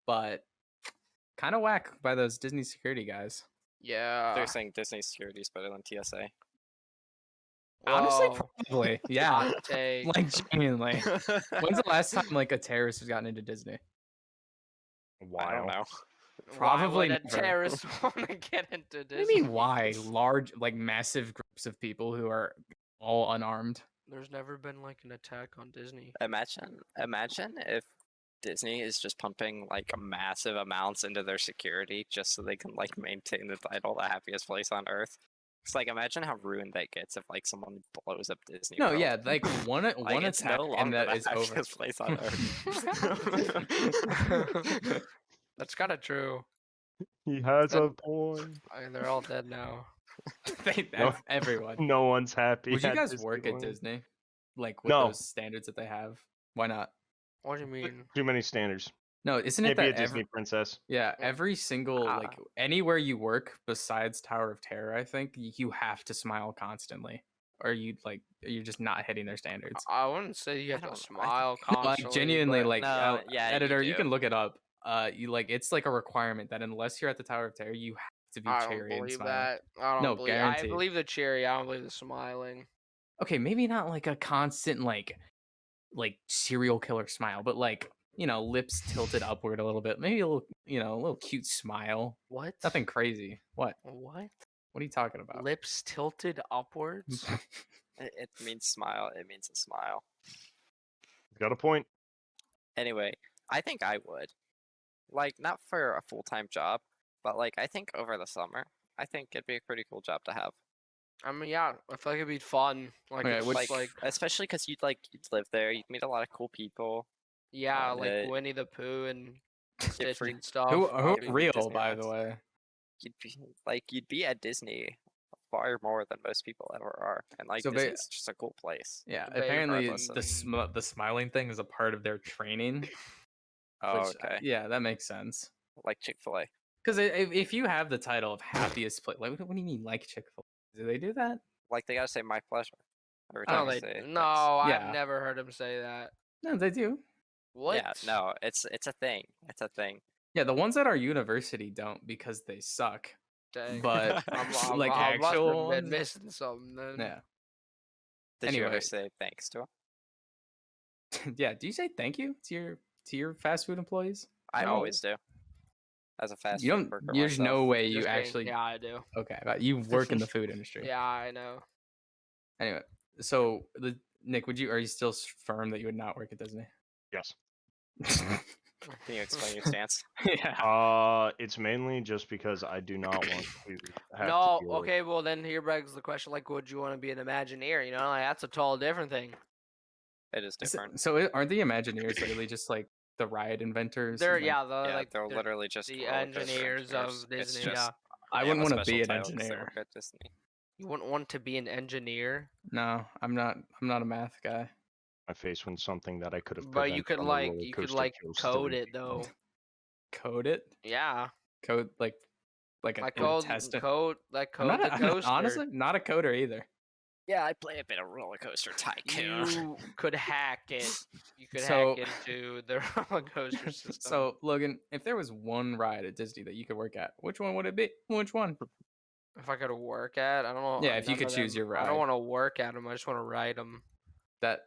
but kind of whack by those Disney security guys. Yeah. They're saying Disney security is better than TSA. Honestly, Whoa. probably. Yeah. Hot take. Like genuinely. When's the last time like a terrorist has gotten into Disney? I don't know. Probably Why would a never. terrorist want to get into What Disney? do you mean why? Large, like massive groups of people who are all unarmed. There's never been like an attack on Disney. Imagine if Disney is just pumping like massive amounts into their security just so they can like maintain the title the happiest place on earth. It's like imagine how ruined that gets if like someone blows up Disney No, World. yeah, like one Like, it's attack no and longer that the is over. happiest place on earth. That's kind of true. He has That- a point. I mean, they're all dead now. That's everyone. No one's happy. Would you at guys work at Disneyland. Disney? Like with No. those standards that they have? Why not? What do you mean? Too many standards. No, isn't Can't it be a that Disney princess. yeah, every single like Ah. anywhere you work besides Tower of Terror, I think you have to smile constantly, or you're just not hitting their standards. I wouldn't say you I have to don't- I smile No, constantly. like genuinely, but- like No, yeah, you editor, you do. can look it up. You like it's like a requirement that unless you're at the Tower of Terror, you have to be I don't cherry and believe smiling. that. I don't No, believe. I guaranteed. believe the cherry. I don't believe the smiling. Okay, maybe not like a constant like serial killer smile, but like lips tilted upward a little bit, maybe a little a little cute smile. What? Nothing crazy. What? What? What are you talking about? Lips tilted upwards? It means smile. It means a smile. Got a point. Anyway, I think I would. Like, not for a full-time job, but like I think over the summer, I think it'd be a pretty cool job to have. I mean, yeah. I feel like it'd be fun. Like, Okay, it's which- like, Especially because you'd live there, you'd meet a lot of cool people. yeah, like uh, Winnie the Pooh and Stitch free- and stuff. who That'd be- real, Disney by the rides. way? You'd be at Disney far more than most people ever are, and like So Disney's just a cool place. Yeah, But apparently regardless of- the smiling thing is a part of their training. Oh, which, okay. Yeah, that makes sense. Like Chick-fil-A. Because if you have the title of happiest place, like, what do you mean like Chick-fil-A? Do they do that? Like they gotta say my pleasure every No, time they, they say no, thanks. Yeah. I've never heard him say that. No, they do. What? Yeah, no, it's a thing. It's a thing. Yeah, the ones at our university don't because they suck. Dang. But like I must have actual been ones, missing something then. yeah, Did you Anyway. ever say thanks to him? yeah. Do you say thank you to your fast food employees? I No. always do. As a fast You food don't. worker There's myself. no way you Just kidding. actually. Yeah, I do. Okay, but you work in the food industry. Yeah, I know. Anyway, so Nick, are you still firm that you would not work at Disney? Yes. Can you explain your stance? yeah. It's mainly just because I do not want to have No, to deal with- okay, well then here begs the question, like, would you want to be an Imagineer? You know, like that's a total different thing. It is different. Aren't the Imagineers really just like the ride inventors? They're and, like, yeah, the Yeah, like they're they're literally just the roller coaster engineers engineers. of It's Disney. just- Yeah, I they wouldn't have a want to be special an title 'cause they engineer. work at Disney. you wouldn't want to be an engineer, No, I'm not. I'm not a math guy. my face when something that I could have. but you prevented could on the like roller you could coaster like kills code 3 it people. though. Code it. Yeah, Code like a like code test. code like I'm code not the I'm coaster. honestly not a coder either. Yeah, I play a bit of roller coaster tycoon. You could hack it. You could So- hack into the roller coaster system. So Logan, if there was one ride at Disney that you could work at, which one would it be? Which one? if I could work at, I don't know. Yeah, if you none could of choose them- your I ride. don't want to work at them. I just want to ride them. That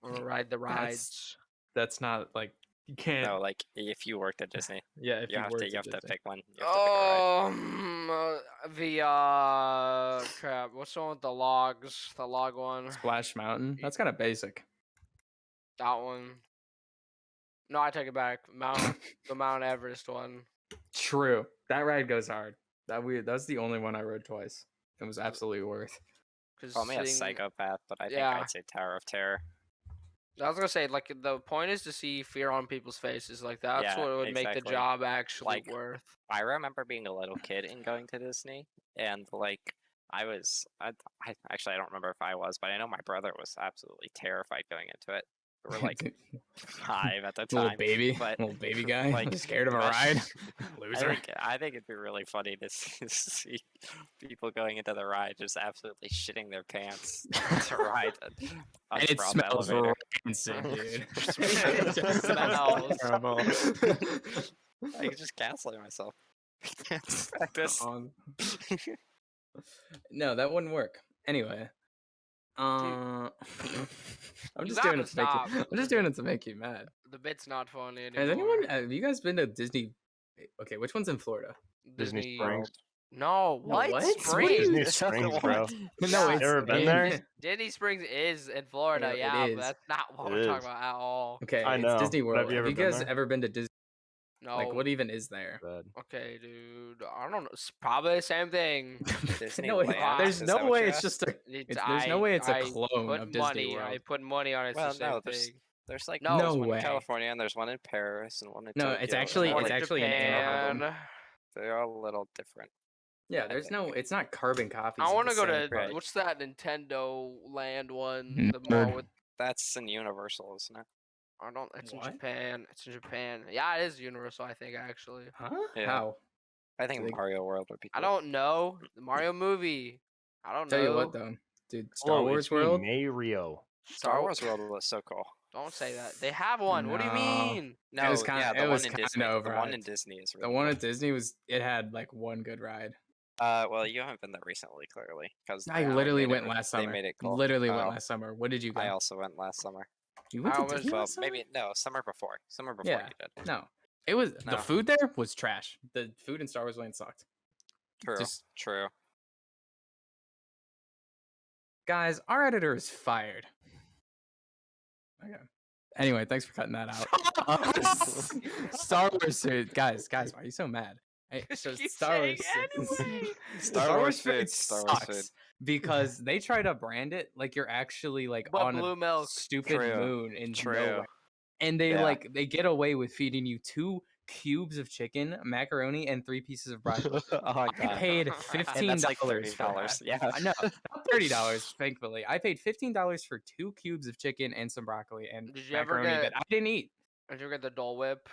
I want to ride the That's- rides. that's not like you can't. No, like if you worked at Disney, yeah, if you have worked to at you have to Disney. pick one. You have to pick a ride. Crap. What's the one with the logs? The log one. Splash Mountain. That's kind of basic. That one. No, I take it back. The Mount Everest one. True. That ride goes hard. That's the only one I rode twice. It was absolutely worth. Cause Call me a seeing- psychopath, but I think Yeah. I'd say Tower of Terror. I was gonna say, like, the point is to see fear on people's faces. Like, that's Yeah, what would make the exactly. job actually Like, worth. I remember being a little kid and going to Disney, and like I actually I don't remember if I was, but I know my brother was absolutely terrified going into it. We were like 5 at the time. little baby, but, little baby guy, like, scared of a but- ride. I Loser. think it'd be really funny to see people going into the ride just absolutely shitting their pants to ride a And it Trump smells elevator. rancid, dude. It smells. Terrible. I could just gaslight myself. Practice. No, that wouldn't work. Anyway, I'm You just doing gotta it to make you. stop. I'm just doing it to make you mad. The bit's not funny anymore. Has anyone? Have you guys been to Disney? Okay, which one's in Florida? Disney Springs. No, what? what? Springs? Disney Springs, bro. No, Yeah. it's Ever been there? Disney Springs is in Florida, It yeah, is. but that's not what It we're talking is. about at all. Okay, I it's know, Disney but World. have you Have ever you been guys there? ever been to Disney? No. Like, what even is there? Bad. Okay, dude. I don't know. It's probably the same thing. No, Disneyland? there's Is no that what way you it's asked? just a. It's, There's no way it's a I clone put of Disney money. World. I put money on it. It's Well, the same no, thing. there's like No. No one way. in California and there's one in Paris and one in No, Tokyo. it's and actually- one it's in actually in Ann Arbor. Japan. They're all a little different. Yeah, there's think. no. It's not carbon copies. I want want to go to Right. what's that Nintendo Land one? The Nerd. mall with That's in Universal, isn't it? I don't. It's in What? Japan. It's in Japan. Yeah, it is Universal. I think actually. Huh? Yeah. How? I think They- Mario World would be. I Cool. don't know the Mario movie. I don't Tell know. you what though, dude. Star Hello, Wars it's me, World. Mario. Star Wars World was so cool. Don't say that. They have one. What do you No. mean? No, was kinda- yeah, it the was one in kinda Disney. The one overhyped. in Disney is The really one cool. at Disney was. It had like one good ride. Well, you haven't been there recently, clearly, because I literally went last summer. They made it cool. Literally went Oh, last summer. What did you go? I also went last summer. You went I to almost- Disney Well, last summer? maybe no, summer before. Summer before Yeah. you did. No. It was No. the food there was trash. The food in Star Wars Land sucked. True. Just- True. Guys, our editor is fired. Okay. Anyway, thanks for cutting that out. Star Wars food, guys, why are you so mad? Hey, so Keep Star saying Wars, anyway. Star Wars food, Star Wars food. sucks because they try to brand it like you're actually like But on blue a milk. stupid True. moon in True. nowhere, and they Yeah. they get away with feeding you 2 cubes of chicken, macaroni, and 3 pieces of broccoli. Oh my I god. paid And $15 And that's like for $30. that. Yeah. I know, not $30. Thankfully, I paid $15 for 2 cubes of chicken and some broccoli and Did you ever macaroni get- that I didn't eat. Did you ever get the Dole Whip?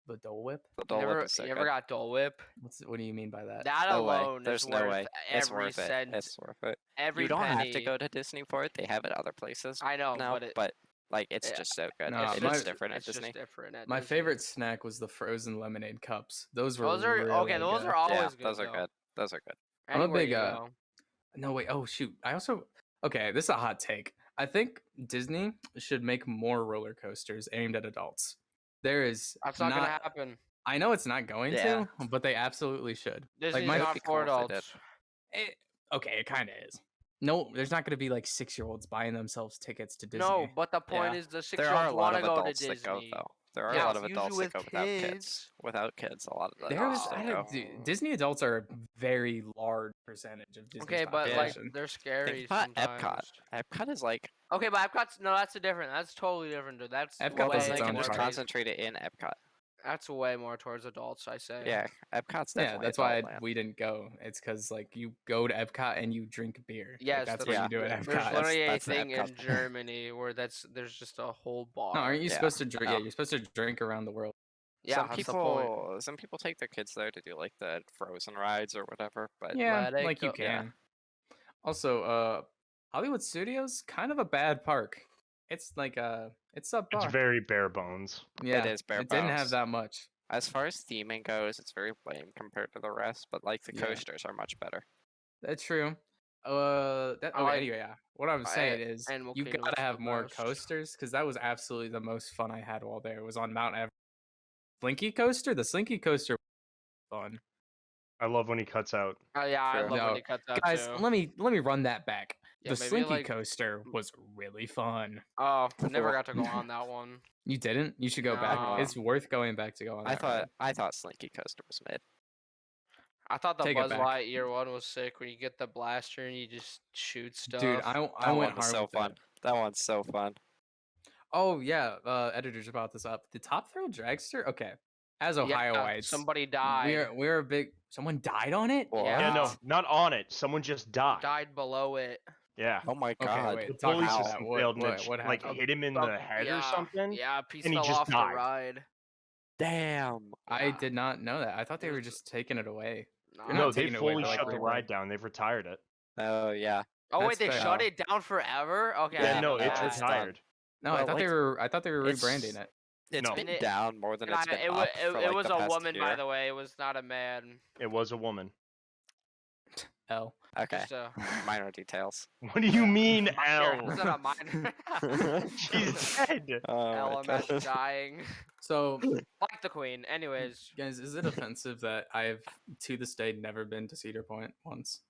The Dole Whip? The You Dole Whip ever, is so you ever good. got Dole Whip? What do you mean by that? That No way. alone There's is no worth way. every It's worth cent. it. It's worth it. Every You don't penny. have to go to Disney for it. They have it other places I know, now, but like it's yeah, just so good. No, It's my- just different at it's just Disney. different at My Disney. favorite snack was the frozen lemonade cups. Those were Those are really okay. Those good. are always Yeah, good. those are though. good. Those are good. I'm a Anywhere big, you uh, go. No, wait. Oh, shoot. I also. Okay, this is a hot take. I think Disney should make more roller coasters aimed at adults. There is That's not gonna happen. I know it's not going Yeah. to, but they absolutely should. Disney's my- not be for cool if they adults. Okay, it kind of is. No, there's not going to be like 6-year-olds buying themselves tickets to Disney. No, but the point Yeah. is the There are a 6-year-olds lot want to of go to adults that go Disney. though. There are Yeah, a lot of it's adults usually that go with without kids. kids. Without kids, a lot of There's adults I that don't, go. Disney adults are a very large percentage of Disney's Okay, but like population. they're scary Think about sometimes. Epcot. Epcot is like Okay, but Epcot's no, that's a different. That's totally different, dude. That's Epcot well, does then its they own can just park. concentrate it in Epcot. That's way more towards adults, I say. Yeah, Epcot's Yeah, definitely. that's why adult land. we didn't go. It's because like you go to Epcot and you drink beer. Like, Yes, that's that's- what you do at yeah. Epcot. There's literally a that's the thing in Epcot. Germany where there's just a whole bar. No, aren't you Yeah. supposed to drink? Oh. Yeah, you're supposed to drink around the world. Yeah, that's the point. Some people take their kids there to do like the Frozen rides or whatever. But Yeah, let it like you go. Yeah. can. Also, Hollywood Studios, kind of a bad park. It's like it's subpar. It's very bare bones. Yeah, is bare it didn't have bones. that much. as far as theming goes, it's very lame compared to the rest. But like the Yeah. coasters are much better. That's true. I like- Anyway, yeah. What I'm saying is, Animal you Kingdom gotta was have the more best. coasters because that was absolutely the most fun I had while there. Was on Mount Everest. Slinky coaster. The Slinky coaster was fun. I love when he cuts out. Oh yeah, I True. love No, when he cuts out Guys, too. let me run that back. Yeah, The maybe, Slinky like- coaster was really fun. Oh, I never got to go on that one. You didn't? You should go back. No. It's worth going back to go on. I that ride. thought Slinky Coaster was mid. I thought the Take it Buzz back. Lightyear one was sick when you get the blaster and you just shoot stuff. Dude, I That went one was hard so with fun. that. That one's so fun. Oh yeah, editors brought this up. The Top Thrill Dragster. Okay, as Ohioites, somebody died. we're a big. Someone died on it. Well, Yeah. Yeah, no, not on it. Someone just died. Died below it. Yeah. Oh my Okay, god. wait. The Talk police about just that. What- failed what- Mitch, what like happened? hit him in the head yeah, or something. Yeah, a piece and he fell just off died. the ride. Damn. I Yeah. did not know that. I thought they It were was- just taking it away. Nah. You're No, not they taking it away, fully but, like, shut the rebrand. ride down. They've retired it. Oh yeah. Oh That's wait, they fair. shut it down forever. Okay. I Yeah, didn't no, know it's that. it's done. retired. No, Well, I thought like, they were it's- rebranding it. It's No. been It- down more than And it's been it, up for, it like, was the a past woman, by year. the way. It was not a man. It was a woman. L. Okay. Just Minor details. What do you mean, minor. L? It's not a minor. She's dead. Oh my L, imagine God. dying. So, Like the queen. Anyways, guys, is it offensive that I've to this day never been to Cedar Point once?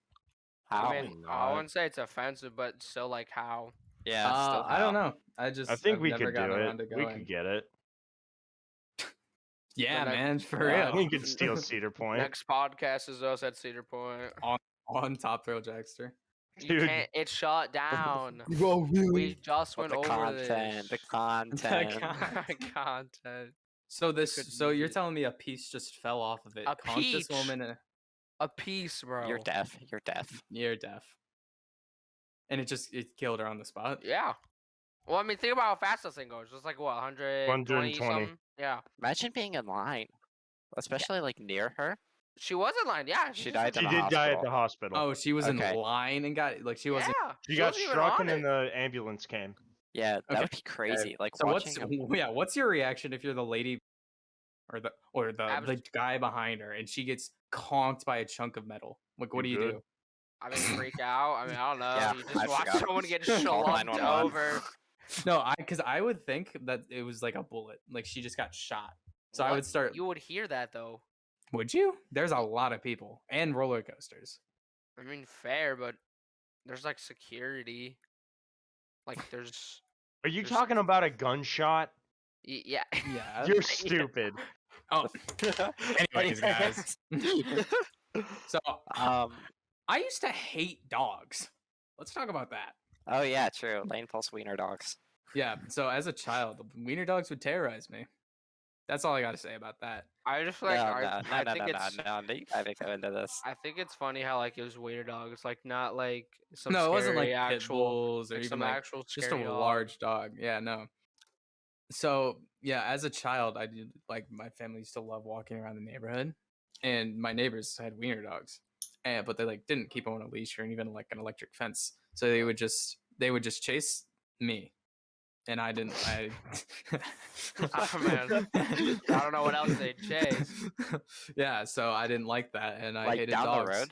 How? I mean, I not. wouldn't say it's offensive, but still, like, how? Yeah, still I don't how? know. I think I've we never could gotten do it. around to We going. could get it. Yeah, next- man, for yeah. real. We could steal Cedar Point. Next podcast is us at Cedar Point. On Top Thrill Jackster. You Dude. can't. It's shut down. Oh, We just But went the over content, the this. content. Content. So this, Couldn't so you're use it. telling me a piece just fell off of it? A conked this peach. woman. A piece, bro. You're deaf. You're deaf. You're deaf. And it killed her on the spot. Yeah. Well, I mean, think about how fast this thing goes. It's like what, 120 120. something? Yeah. Imagine being in line, especially like near her. She was in line. Yeah. She died She in a did die at hospital. the hospital. Oh, she was Okay. in line and got like she wasn't. Yeah. She got wasn't even struck on and then it. the ambulance came. Yeah, that Okay. would be crazy. Like So watching. what's your reaction if you're the lady or the Abs- guy behind her and she gets conked by a chunk of metal? Like what do You you good? do? I mean, freak out. I mean, I don't know. Yeah, You just I watch forgot. someone get Call slumped 911. over. No, because I would think that it was like a bullet, like she just got shot. So I What? would start. You would hear that though. Would you? There's a lot of people and roller coasters. I mean, fair, but there's like security. Like there's. Are you There's- talking about a gunshot? Yeah. Yeah. You're stupid. Oh. Anyways, guys. So um. I used to hate dogs. Let's talk about that. Oh yeah, true. Lane Pulse Wiener dogs. Yeah. So as a child, wiener dogs would terrorize me. That's all I got to say about that. I just feel like I no, think it's. no. You gotta go into this. I think it's funny how like it was wiener dogs, like not like some No, it wasn't like scary pit actual, bulls or like even some like actual just a scary dog. large dog. Yeah, no. So yeah, as a child, I did like my family used to love walking around the neighborhood, and my neighbors had wiener dogs, and but they like didn't keep them on a leash or even like an electric fence, so they would just chase me, and I didn't. Oh, man. I don't know what else they'd chase. Yeah, so I didn't like that, and I Like hated down dogs. the road.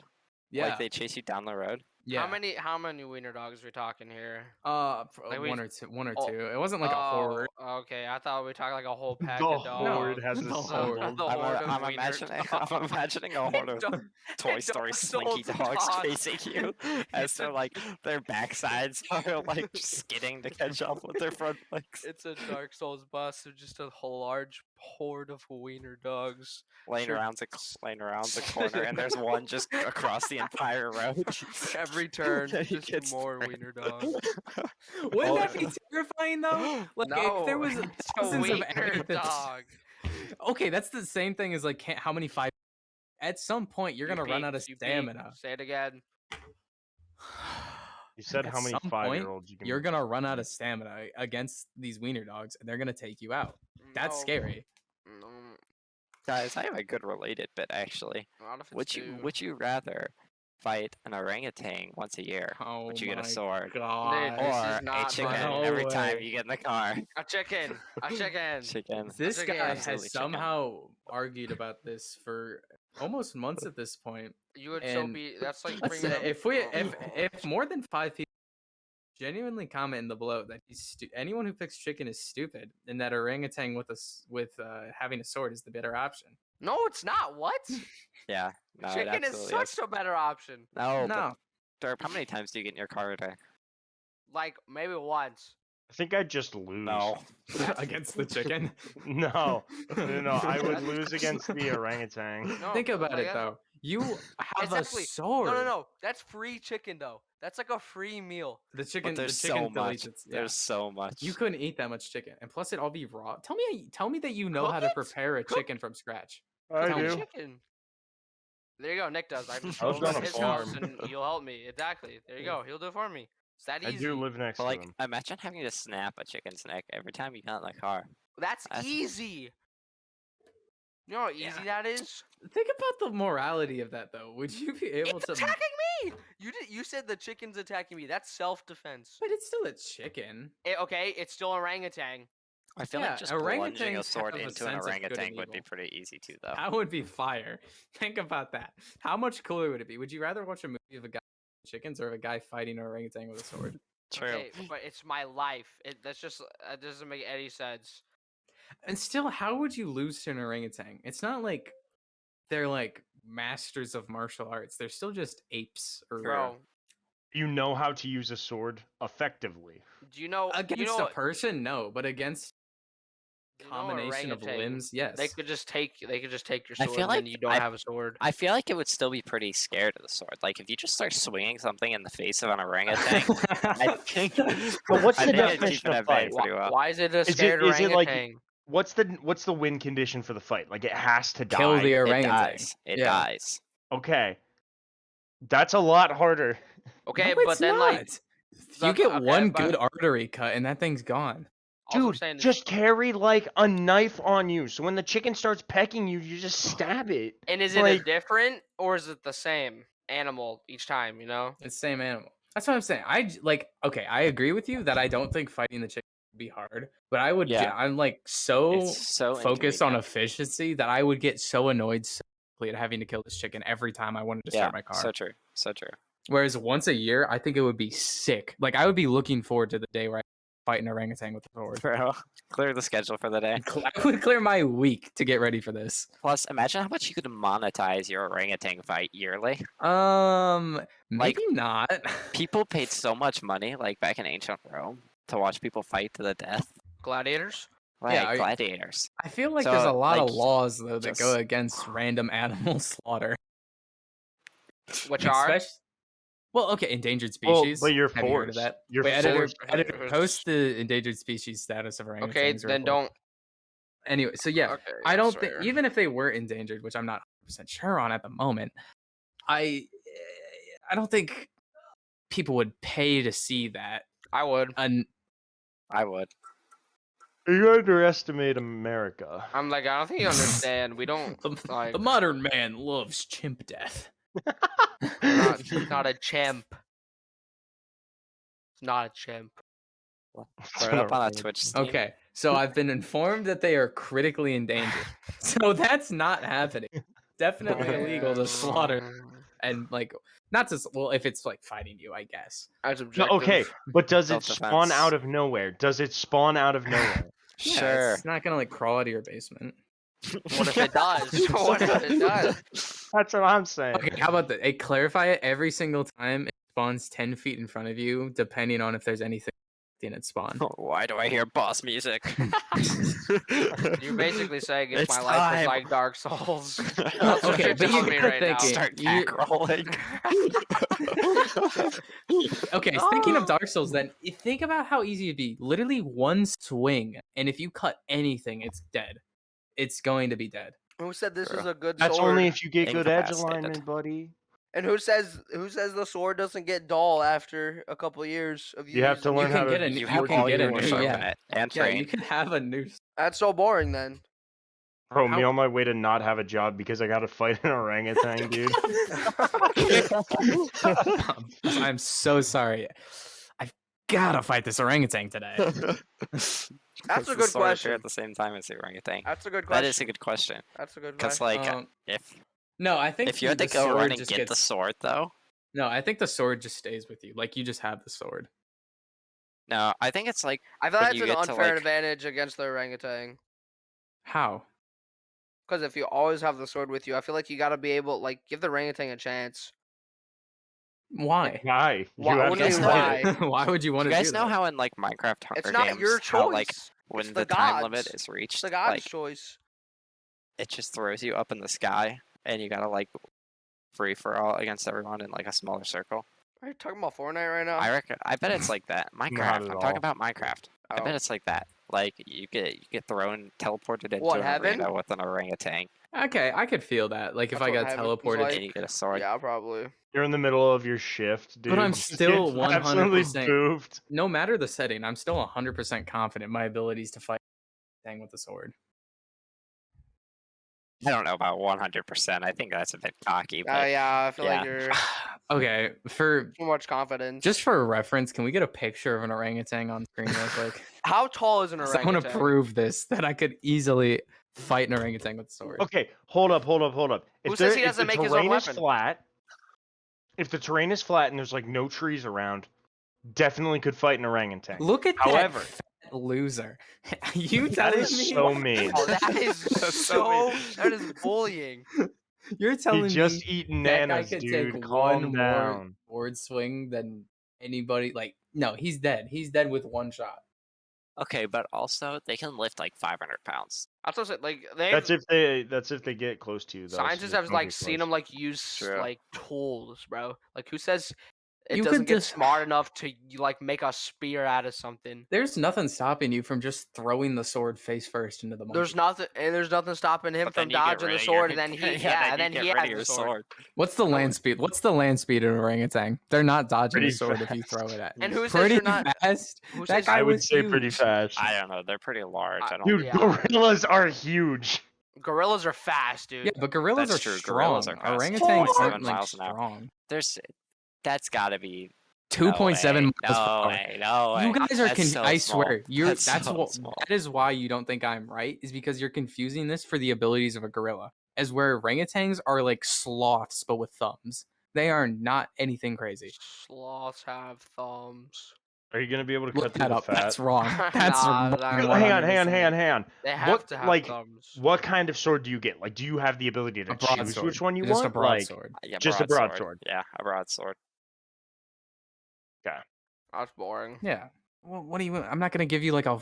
Yeah, Like they chase you down the road. yeah. How many wiener dogs are we talking here? Like One or two. One or oh, two. It wasn't like a horde. Okay, I thought we were talking like a whole pack The of dogs. horde has the assembled. horde. The I'm, horde of I'm wiener imagining. dogs. I'm imagining a horde of Dog- Toy Story dogs slinky sold dogs dogs. chasing you as they're like their backsides are like skidding to catch up with their front legs. It's a Dark Souls boss of just a whole large horde of wiener dogs. Laying Sure. around the corner, and there's one just across the entire road. Every turn, He just gets more turned. wiener dogs. Wouldn't Oh, that be terrifying though? Like if there was it's a thousands of wiener elephants- dog. Okay, that's the same thing as like how many five. At some point, you're gonna run out of You peek. stamina. Say it again. You said At how many some point, 5-year-olds you can. You're gonna run out of stamina against these wiener dogs, and they're gonna take you out. That's No, scary. No, Guys, I have a good related bit actually. not if it's Would you rather fight an orangutan once a year? Oh Would you get a my sword? God. This is Or a not chicken funny. every No time way. you get in the car? A chicken. A chicken. Chicken. This Chicken. guy Absolutely has chicken. somehow argued about this for almost months at this point. You would so And be. That's like Let's bringing say up. if more than 5 people genuinely comment in the below that anyone who picks chicken is stupid, and that orangutan with having a sword is the better option. No, it's not. What? Yeah. No, it Chicken is absolutely such a better option. No, No, but Derp, how many times do you get in your car a day? Like maybe once. I think I'd just lose. No. against the chicken. No, I would lose against the orangutan. No, Think about like it that- though. You have It's a actually- sword. No. That's free chicken though. That's like a free meal. The chicken. But there's the chicken so much. deletes its- yeah. There's so much. You couldn't eat that much chicken, and plus it all be raw. Tell me that you know how to Cook it? prepare a Cook- chicken from scratch. I Tell me. do. Chicken. There you go. Nick does. I just I was go to on a his house farm. and you'll help me. Exactly. There you go. He'll do it for me. It's that I easy. do live next But to like, them. imagine having to snap a chicken's neck every time you got in the car. That's That's- easy. You know how easy Yeah. that is? Think about the morality of that though. Would you be able It's to? attacking me. You said the chicken's attacking me. That's self-defense. But it's still a chicken. Okay, it's still orangutan. I feel Yeah, like just plunging a orangutans sword have a into an sense of good and orangutan would be evil. pretty easy too, though. That would be fire. Think about that. How much cooler would it be? Would you rather watch a movie of a guy with chickens or of a guy fighting an orangutan with a sword? True. Okay, but it's my life. That's just it doesn't make any sense. And still, how would you lose to an orangutan? It's not like they're like masters of martial arts. They're still just apes or Bro, You know how to use a sword effectively. do you know against a person, no, but against you know combination of orangutan, limbs, yes. They could just take your I sword feel and then like you don't have a sword. I feel like it would still be pretty scared of the sword. Like if you just start swinging something in the face of an orangutan, I think. But what's I the think it'd definition keep it of at bay fight? pretty well. Why is it a Is it- scared is it like- orangutan? What's the win condition for the fight? Like it has to die. Kill the It orangutan. dies. It Yeah. dies. Okay. That's a lot harder. Okay, No, but it's then like not. You but- get okay, one but- good artery cut and that thing's gone. all I'm Dude, saying is- just carry like a knife on you. So when the chicken starts pecking you, you just stab it. and is it like- a different or is it the same animal each time? You know? It's the same animal. That's what I'm saying. Okay, I agree with you that I don't think fighting the chicken would be hard, but I would. Yeah. I'm like so It's so focused on inconvenient. efficiency that I would get so annoyed so quickly at having to kill this chicken every time I wanted to start my car. So true. So true. Whereas once a year, I think it would be sick. Like I would be looking forward to the day where I fight an orangutan with a sword. Bro, clear the schedule for the day. I would clear my week to get ready for this. Plus, imagine how much you could monetize your orangutan fight yearly. Maybe not. People paid so much money, like back in ancient Rome, to watch people fight to the death. Gladiators? Like Yeah, gladiators. I feel like So, there's a lot of like, laws though that go just- against random animal slaughter. Which are? Especially- Well, okay, endangered Well, species. but you're Have you heard of forced. that? You're Wait, editor, forced. editor, post the endangered species status of orangutans. Okay, real then quick. don't. Anyway, so yeah, Okay, I don't think swear. even if they were endangered, which I'm not 100% sure on at the moment, I don't think people would pay to see that. I would. I would. You underestimate America. I'm like, I don't think you understand. We don't like. The modern man loves chimp death. We're not a chimp. It's not a chimp. Throw it up on a Twitch stream. Okay, so I've been informed that they are critically endangered. So that's not happening. Definitely illegal to slaughter and like not to well if it's like fighting you, I guess. That's No, objective. okay, but does it Self-defense. spawn out of nowhere? Does it spawn out of nowhere? Yeah, Sure. it's not gonna like crawl out of your basement. What if it does? What if it does? That's what I'm saying. Okay, how about that? Hey, clarify it every single time it spawns 10 feet in front of you, depending on if there's anything in its spawn. Why do I hear boss music? You're basically saying if It's my life was time. like Dark Souls. That's what Okay, you're but you telling me gotta right now. think Start You- attack rolling. Okay, thinking of Dark Souls, then think about how easy it'd be. Literally one swing, and if you cut anything, it's dead. It's going to be dead. Who said this Bro. is a good That's sword? only if you get good edge Incapacitated. alignment, buddy. And who says the sword doesn't get dull after a couple years of You have to using it? learn how can to. get a new- You you have can all get a your new- work yeah. on it and Yeah, train. you could have a new. That's so boring then. Bro, me how- on my way to not have a job because I got to fight an orangutan, dude. I'm so sorry. I've gotta fight this orangutan today. That's Puts a the good sword up here question. at the same time as the orangutan. That's a good question. That is a good question. That's a good Because question. like, if No, I think you had to the go sword run and just get the gets- sword, though, No, I think the sword just stays with you. Like you just have the sword. no, I think it's like I feel when that's you an get to, unfair like- advantage against the orangutan. How? Because if you always have the sword with you, I feel like you gotta be able like give the orangutan a chance. Why? Why? Why- You have what to do you fight mean, it. why? Why would you want you to guys do know that? how in like Minecraft Hunger It's not Games, your how choice. like when it's the the time limit gods. is reached, It's the god's like choice. it just throws you up in the sky, and you gotta like free for all against everyone in like a smaller circle. Are you talking about Fortnite right now? I bet it's like that. Minecraft. at I'm all. talking about Minecraft. I Oh. bet it's like that. Like you get thrown, teleported into What, an heaven? arena with an orangutan, Okay, I could feel that. Like if That's I what got heaven was teleported, like. and you get a sword. Yeah, probably. You're in the middle of your shift, dude. But I'm Just still get absolutely 100% boofed. no matter the setting, I'm still 100% confident in my abilities to fight thing with the sword. I don't know about 100%. I think that's a bit cocky, but Yeah, I feel yeah. like you're. Okay, for Too much confidence. just for reference, can we get a picture of an orangutan on screen real quick? How tall is an 'Cause I want to orangutan? prove this that I could easily fight an orangutan with a sword. Okay, hold up. Who says he doesn't If the make his own terrain is weapon? flat, if the terrain is flat and there's like no trees around, definitely could fight an orangutan. Look at However, that fat loser. You that telling is me? so mean. Oh, that is That's so so. mean. That is bullying. You're He telling just me eat that guy bananas, could dude. take Calm one down. more sword swing than anybody? Like, no, he's dead. He's dead with one shot. Okay, but also they can lift like 500 pounds. That's what I'm saying. Like they. That's if they get close to you. Though, so Scientists just have don't like get seen close. them like use True. like tools, bro. Like who says it You doesn't could get just- smart enough to like make a spear out of something? There's nothing stopping you from just throwing the sword face first into the monkey. There's nothing stopping him But from then you get dodging rid the of sword, your- and then he yeah, then you he get rid has of your the sword. What's the land speed? What's the land speed of an orangutan? They're not dodging Pretty a sword if you fast. throw it at. And who says Pretty you're not? fast. Who That says guy I would was say pretty huge. fast. I don't know. They're pretty large. I don't. Dude, Yeah. gorillas are huge. Gorillas are fast, dude. Yeah, but gorillas That's are true, strong. gorillas are fast. Orangutans 2.7 aren't like miles an hour. strong. There's. That's gotta be. 2.7 miles per No hour. way. No way. You guys are That's so I small. swear, you're That's that's so what small. that is why you don't think I'm right, is because you're confusing this for the abilities of a gorilla. As where orangutans are like sloths but with thumbs. They are not anything crazy. Sloths have thumbs. Are you gonna be able to Look cut through that the up. fat? That's wrong. That's Nah, wrong. nah, What Hang I'm on, gonna say. hang on. They have What to have like thumbs. what kind of sword do you get? Like, do you have the ability to A choose broadsword. which one you Just want? a broadsword. Yeah, Just a broadsword. Yeah, a broadsword. That's boring. Yeah. Well, what do you? I'm not gonna give you like a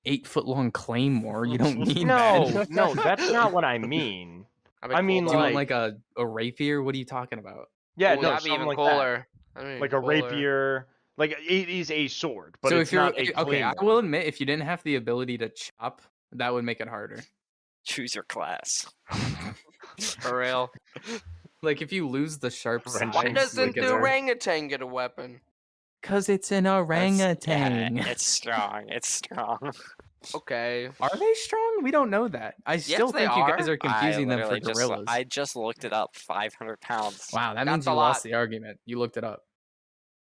8-foot long claymore. You don't need No, that. no, that's not what I mean. That'd be I mean, cool, Do you though. want like a rapier? What are you talking about? Yeah, Ooh, no, that'd be something even like that. cooler. That'd be Like even a cooler. rapier. Like it is a sword, but so it's if you're not a okay, I claymore. will admit if you didn't have the ability to chop, that would make it harder. Choose your class. For real. Like if you lose the sharp Wrenching Why sides, doesn't like, the orangutan get a weapon? Because it's an Yeah, orangutan. it's strong. It's strong. Okay. Are they strong? We don't know that. I still they think you guys are. are confusing them for literally gorillas. I just looked it up. 500 pounds. Wow, that That's means a you lost lot. the argument. You looked it up.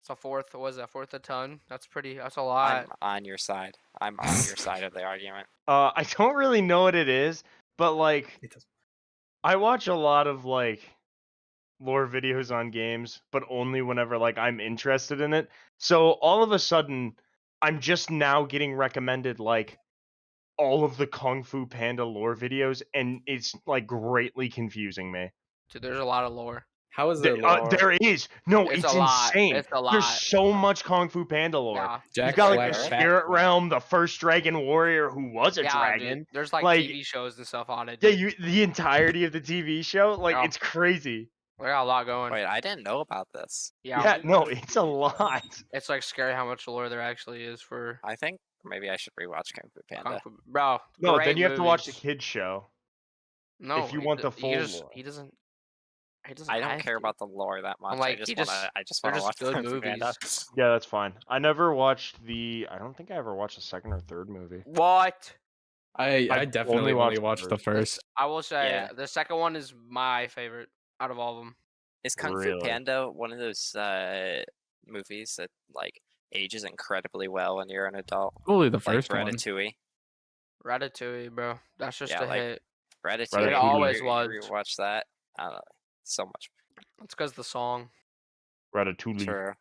It's a fourth. What was that? Fourth a ton. That's a I'm lot. on your side. I'm on your side of the argument. I don't really know what it is, but like It does. I watch a lot of like lore videos on games, but only whenever like I'm interested in it. So all of a sudden, I'm just now getting recommended like all of the Kung Fu Panda lore videos, and it's like greatly confusing me. Dude, there's a lot of lore. How is there lore? There is no, It's it's a lot. insane. It's a There's lot. so much Kung Fu Panda lore. Yeah. You've Jack got like Black the Fat Spirit Flag. Realm, the first Dragon Warrior who was a Yeah, dragon. dude. There's like, Like- TV shows and stuff on it. Yeah, Dude. the entirety of the TV show, like Yeah. it's crazy. We got a lot going. Wait, I didn't know about this. Yeah, no, it's a lot. It's like scary how much lore there actually is for I think maybe I should rewatch Kung Fu Panda. Kung Fu. Bro, No, great then you have to watch the movies. kids show. No, if you he want d- the full lore. He doesn't. He doesn't. I don't have care to. about the lore that much. like, I he just just- I just they're want to watch just good Kung Fu Panda. movies. Yeah, that's fine. I never watched the. I don't think I ever watched the second or third movie. What? I I've definitely only only watched watched the the first. I will say Yeah. the second one is my favorite out of all of them. Is Kung Really? Fu Panda one of those movies that like ages incredibly well when you're an adult? Probably the Like first one. Ratatouille. Ratatouille, bro. That's just Yeah, a like- hit. Ratatouille. It always you was. rewatch that. I don't know. So much. It's because the song. Ratatouille. True.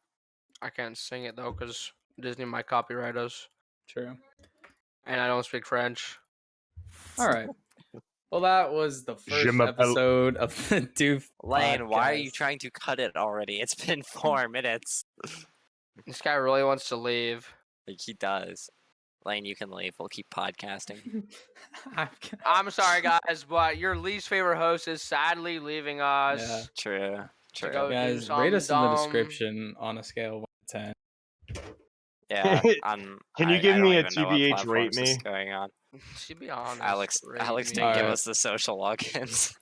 I can't sing it though because Disney might copyright us, True. and I don't speak French. All right. Well, that was the Je first m'appelle- episode of the Doof. Lane, why are you podcast. trying to cut it already? It's been 4 minutes. This guy really wants to leave. Like he does. Lane, you can leave. We'll keep podcasting. I'm sorry, guys, but your least favorite host is sadly leaving us. Yeah. True. True. go- Guys, do rate us in the some dumb- description on a scale of 1 to 10. Yeah. Can you I give don't me a even know what TBH rate platforms this me? is going on. To be honest, Alex rate Alex me. didn't give Alright. us the social logins.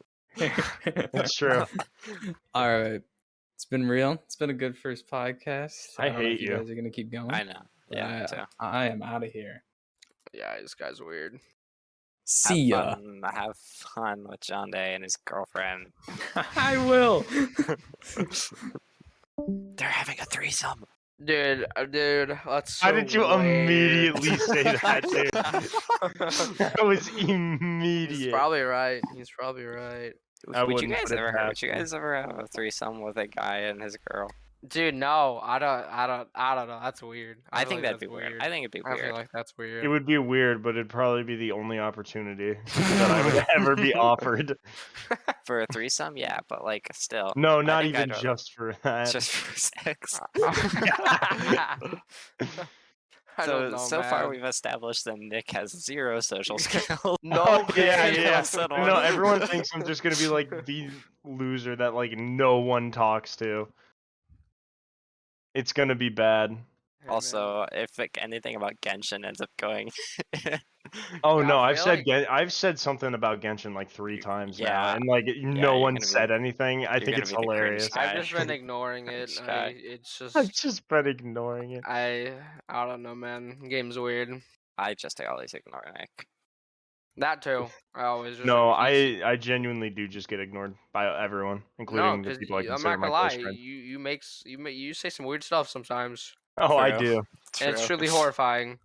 That's true. All right. It's been real. It's been a good first podcast. I don't know if hate you you. guys are going to keep going. I know. Yeah, me too. I am out of here. Yeah, this guy's weird. See ya. Have fun with John Day and his girlfriend. I will. They're having a threesome. Dude, that's How so did you weird. immediately say that, dude? That was He's immediate. probably right. He's probably right. I Would you wouldn't guys put it ever? past Would you him. guys ever have a threesome with a guy and his girl? Dude, no, I don't know. That's weird. I feel think like that'd be that's weird. I think it'd be I feel weird. like that's It weird. would be weird, but it'd probably be the only opportunity that I would ever be offered. For a threesome, yeah, but like still. No, I not think even I'd rather- just for that. Just for sex. I don't know, so far man. we've established that Nick has 0 social skills. No, yeah, kidding. yeah. Less than No, one. everyone thinks I'm just gonna be like the loser that like no one talks to. It's gonna be bad. Hey, man. Also, if like anything about Genshin ends up going, Oh Yeah, no, I I've feel said like- I've said something about Genshin like 3 times now, Yeah. and like you're no one gonna said be- anything. I you're think gonna it's be the cringe hilarious. guy. I've just been ignoring it. Cringe guy. It's just I've just been ignoring it. I don't know, man. Game's weird. I just always ignore Nick. That too. I always just No, he's- I genuinely do just get ignored by everyone, no, including the because people I I'm consider not my gonna close lie. friends. You say some weird stuff sometimes, Oh, I True. do. and it's True. truly horrifying.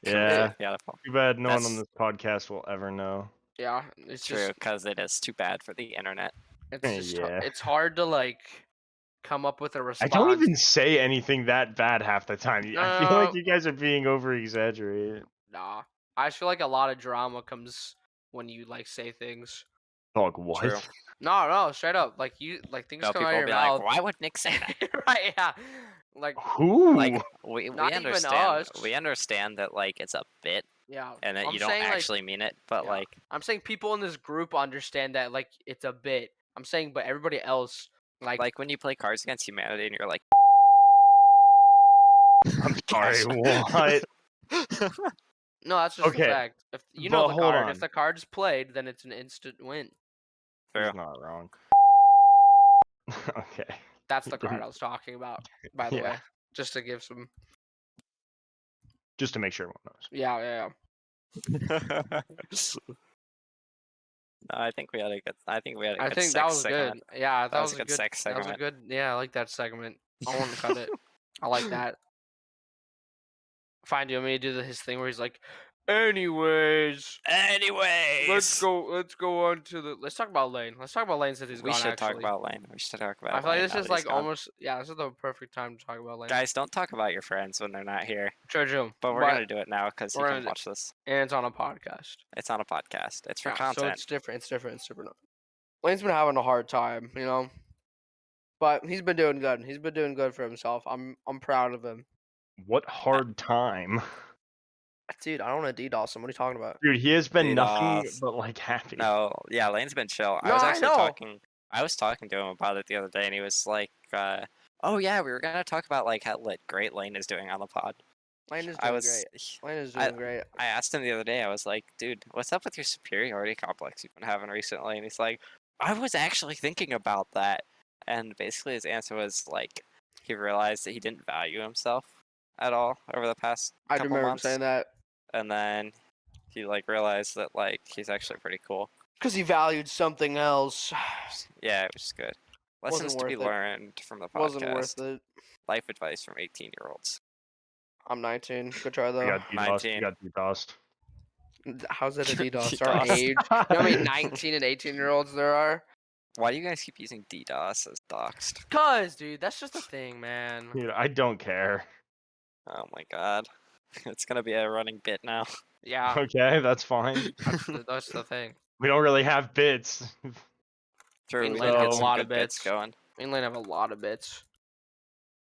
Yeah. Yeah, Too bad no one on That's- this podcast will ever know. Yeah, it's true, just because it is too bad for the internet. it's just Yeah. it's hard to like come up with a I response. don't even say anything that bad half the time. I feel like No. you guys are being over exaggerated. Nah, I just feel like a lot of drama comes when you like say things. Dog, what? True. No, straight up. Like things No, come people out of will your be mouth. like, "Why would Nick say that?" Right? Yeah. Like Who? Like, we Not even understand. us. We understand that like it's a bit yeah. and that I'm you don't saying, like, actually mean it, but yeah. like, I'm saying people in this group understand that like it's a bit. I'm saying, but everybody else like when you play Cards Against Humanity and you're like, I'm sorry, Gosh. what? no, that's just Okay, the fact. If you know but the hold card, on. if the card's played, then it's an instant win. True. He's not wrong. Okay. That's the card Didn't- I was talking about, by the Yeah. way. Just to give some. Just to make sure everyone knows. Yeah. No, I think we had a good. I think we had a I good think sex that was segment. good. Yeah, that was a a good good sex That was a segment. good. Yeah, I like that segment. I want to cut it. I like that. Fine, do you want me to do his thing where he's like, anyways, Anyways, let's go on to the. Let's talk about Lane. Let's talk about Lane since he's We gone. should talk actually. about Lane. We should talk about. I feel like Lane this now is that he's like gone. almost. Yeah, this is the perfect time to talk about Lane. Guys, don't talk about your friends when they're not here. True. But we're gonna do it now because you we're can gonna- watch this. And it's on a podcast. It's on a podcast. It's for Yeah, content. So it's different. It's different. It's different. Lane's been having a hard time, but he's been doing good. He's been doing good for himself. I'm proud of him. What hard time. Dude, I don't want to DDoS him. What are you talking about? Dude, he has been nothing DDoS. but like happy. No, yeah, Lane's been chill. No, I know. I was talking to him about it the other day, and he was like, "Oh yeah, we were gonna talk about like how great Lane is doing on the pod." Lane is I doing was, great. Lane is I- doing great. I asked him the other day. I was like, "Dude, what's up with your superiority complex you've been having recently?" And he's like, "I was actually thinking about that." And basically, his answer was like, he realized that he didn't value himself at all over the past I couple remember him months. saying that And then he like realized that like he's actually pretty cool. because he valued something else. Yeah, which is good. Lessons to be worth it. learned from the podcast. Wasn't worth it. Life advice from 18-year-olds. I'm 19. Good try You though. got DDoS. 19. You got DDoSed. How's that a DDoS? Our DDoS. age. You know how many 19 and 18-year-olds there are? Why do you guys keep using DDoS as doxed? Cause, dude, that's just a thing, man. Dude, I don't care. Oh my god. It's gonna be a running bit now. Yeah, Okay, that's fine. that's the thing. We don't really have bits. True, mean, we Lane did has get a some lot good of bits bits. going. Me and Lane have a lot of bits.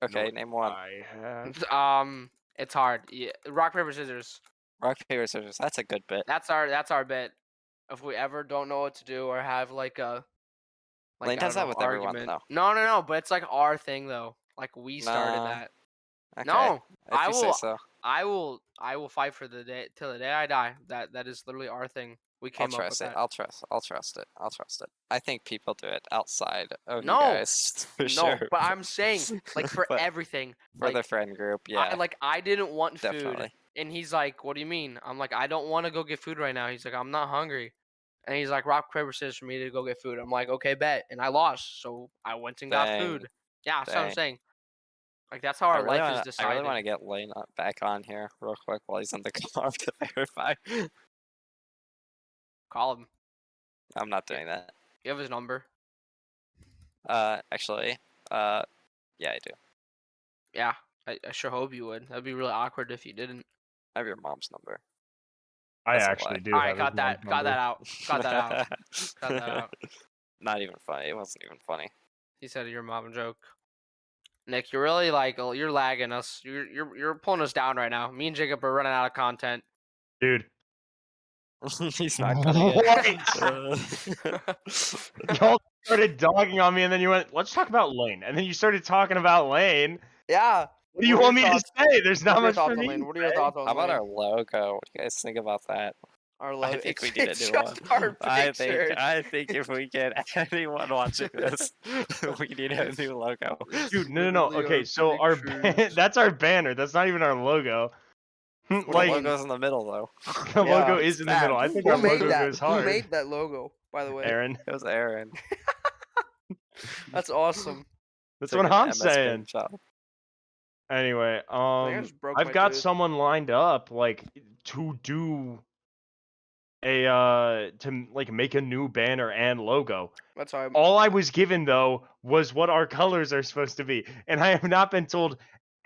Okay, No, name one. I have. It's hard. Yeah. Rock paper scissors. Rock, paper, scissors. That's a good bit. That's our bit. If we ever don't know what to do or have like a Lane I does don't that know, with everyone, argument. though. No, but it's like our thing though. Like we started Nah. that. Okay, No, if I you say will- so. I will fight for the day till the day I die. That is literally our thing. We I'll came up with trust it. that. I'll trust it. I think people do it outside of No, you guys. For no, sure. but I'm saying like for But everything. for like, the friend group, yeah, I didn't want food. definitely. And he's like, "What do you mean?" I'm like, "I don't want to go get food right now." He's like, "I'm not hungry." And he's like, "Rock paper scissors for me to go get food." I'm like, "Okay, bet." And I lost, so I went and got Dang. food. Yeah, that's what I'm Dang. saying. Like that's how our life is I decided. really want to get Lane back on here real quick while he's in the car to verify. Call him. I'm not doing that. You have his number. Actually, yeah, I do. Yeah, I sure hope you would. That'd be really awkward if you didn't. I have your mom's number. I That's a actually lie. do. All have right, his got that. mom's Got that number. out. Got that out. Cut that out. Not even funny. It wasn't even funny. He said your mom joke. Nick, you're really like you're lagging us. You're pulling us down right now. Me and Jacob are running out of content. Dude, He's not cutting What? it. y'all started dogging on me, and then you went, "Let's talk about Lane," and then you started talking about Lane. Yeah. What do you What are want me your to thoughts? say? There's What not are your much thoughts for on me. Lane? to What are your say. thoughts on How about Lane? our logo? What do you guys think about that? Our I logo. think we It's, need a it's new just one. our I picture. think if we get anyone watching this, we need a new logo. Dude, no. Literally Okay, our so our pictures. that's our banner. That's not even our logo. The Like logo's in the middle though. the logo Yeah. is in the middle. I think Who our made logo that? goes Who hard. made that logo? By the way, Aaron, It was Aaron. that's awesome. that's Took what an I'm MS saying. Paint job. Anyway, I think I just broke I've my got tooth. someone lined up like to do a to like make a new banner and logo. That's how. All I was given though was what our colors are supposed to be, and I have not been told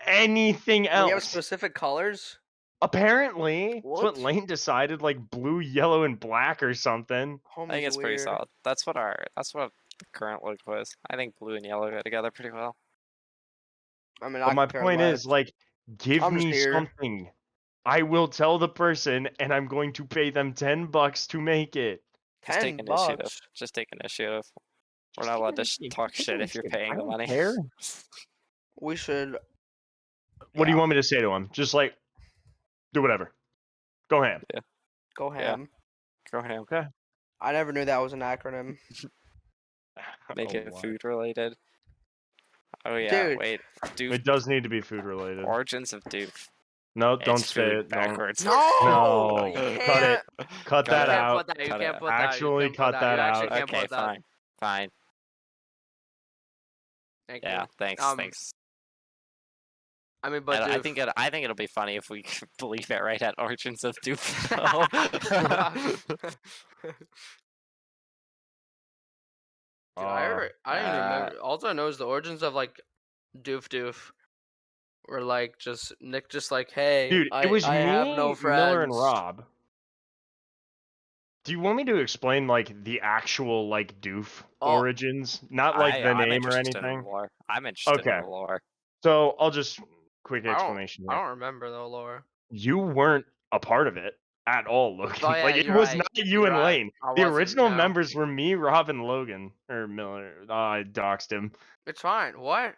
anything We have else. specific colors. Apparently, that's what What? Lane decided, like blue, yellow, and black or something. I think Homie's it's pretty weird. solid. That's what the current logo is. I think blue and yellow go together pretty well. I mean, But I my could care point less. is, like, give I'm just me here. something. I will tell the person, and I'm going to pay them $10 to make it. Just take $10. initiative. Just take initiative. We're not allowed to talk Take shit if you're initiative. paying I the don't money. care. We should. What do you Yeah. want me to say to him? Just like, do whatever. Go ham. Go Yeah. ham. Go ahead. Okay. I never knew that was an acronym. Make Oh, it wow. food related. Oh yeah, Dude. wait. Doof. It does need to be food related. Origins of Doof. No, don't It's say food it. Don't. backwards. No, You cut can't. it. Cut Cut that it. out. Put that. You Cut can't it. put that. Actually you can't cut put that You actually out. can't Okay, put that. fine. Fine. Thank Yeah, you. thanks. Um, Thanks. I mean, but I Doof. think it'll be funny if we believe it right at Origins of Doof. Dude, I didn't even remember. All I know is the origins of like Doof were like just Nick just like, hey, Dude, it was I me, have no friends. Miller, and Rob. Do you want me to explain like the actual like Doof Oh. origins, not like the I'm name or interested in anything? lore. I'm interested in Okay. the lore. So I'll just quick I explanation don't here. remember though, Laura. You weren't a part of it at all, Logan. Oh, yeah, like it you're was right. not you You're and right. Lane. I The wasn't, original no. members were me, Rob, and Logan or Miller. I doxed him. It's fine. What?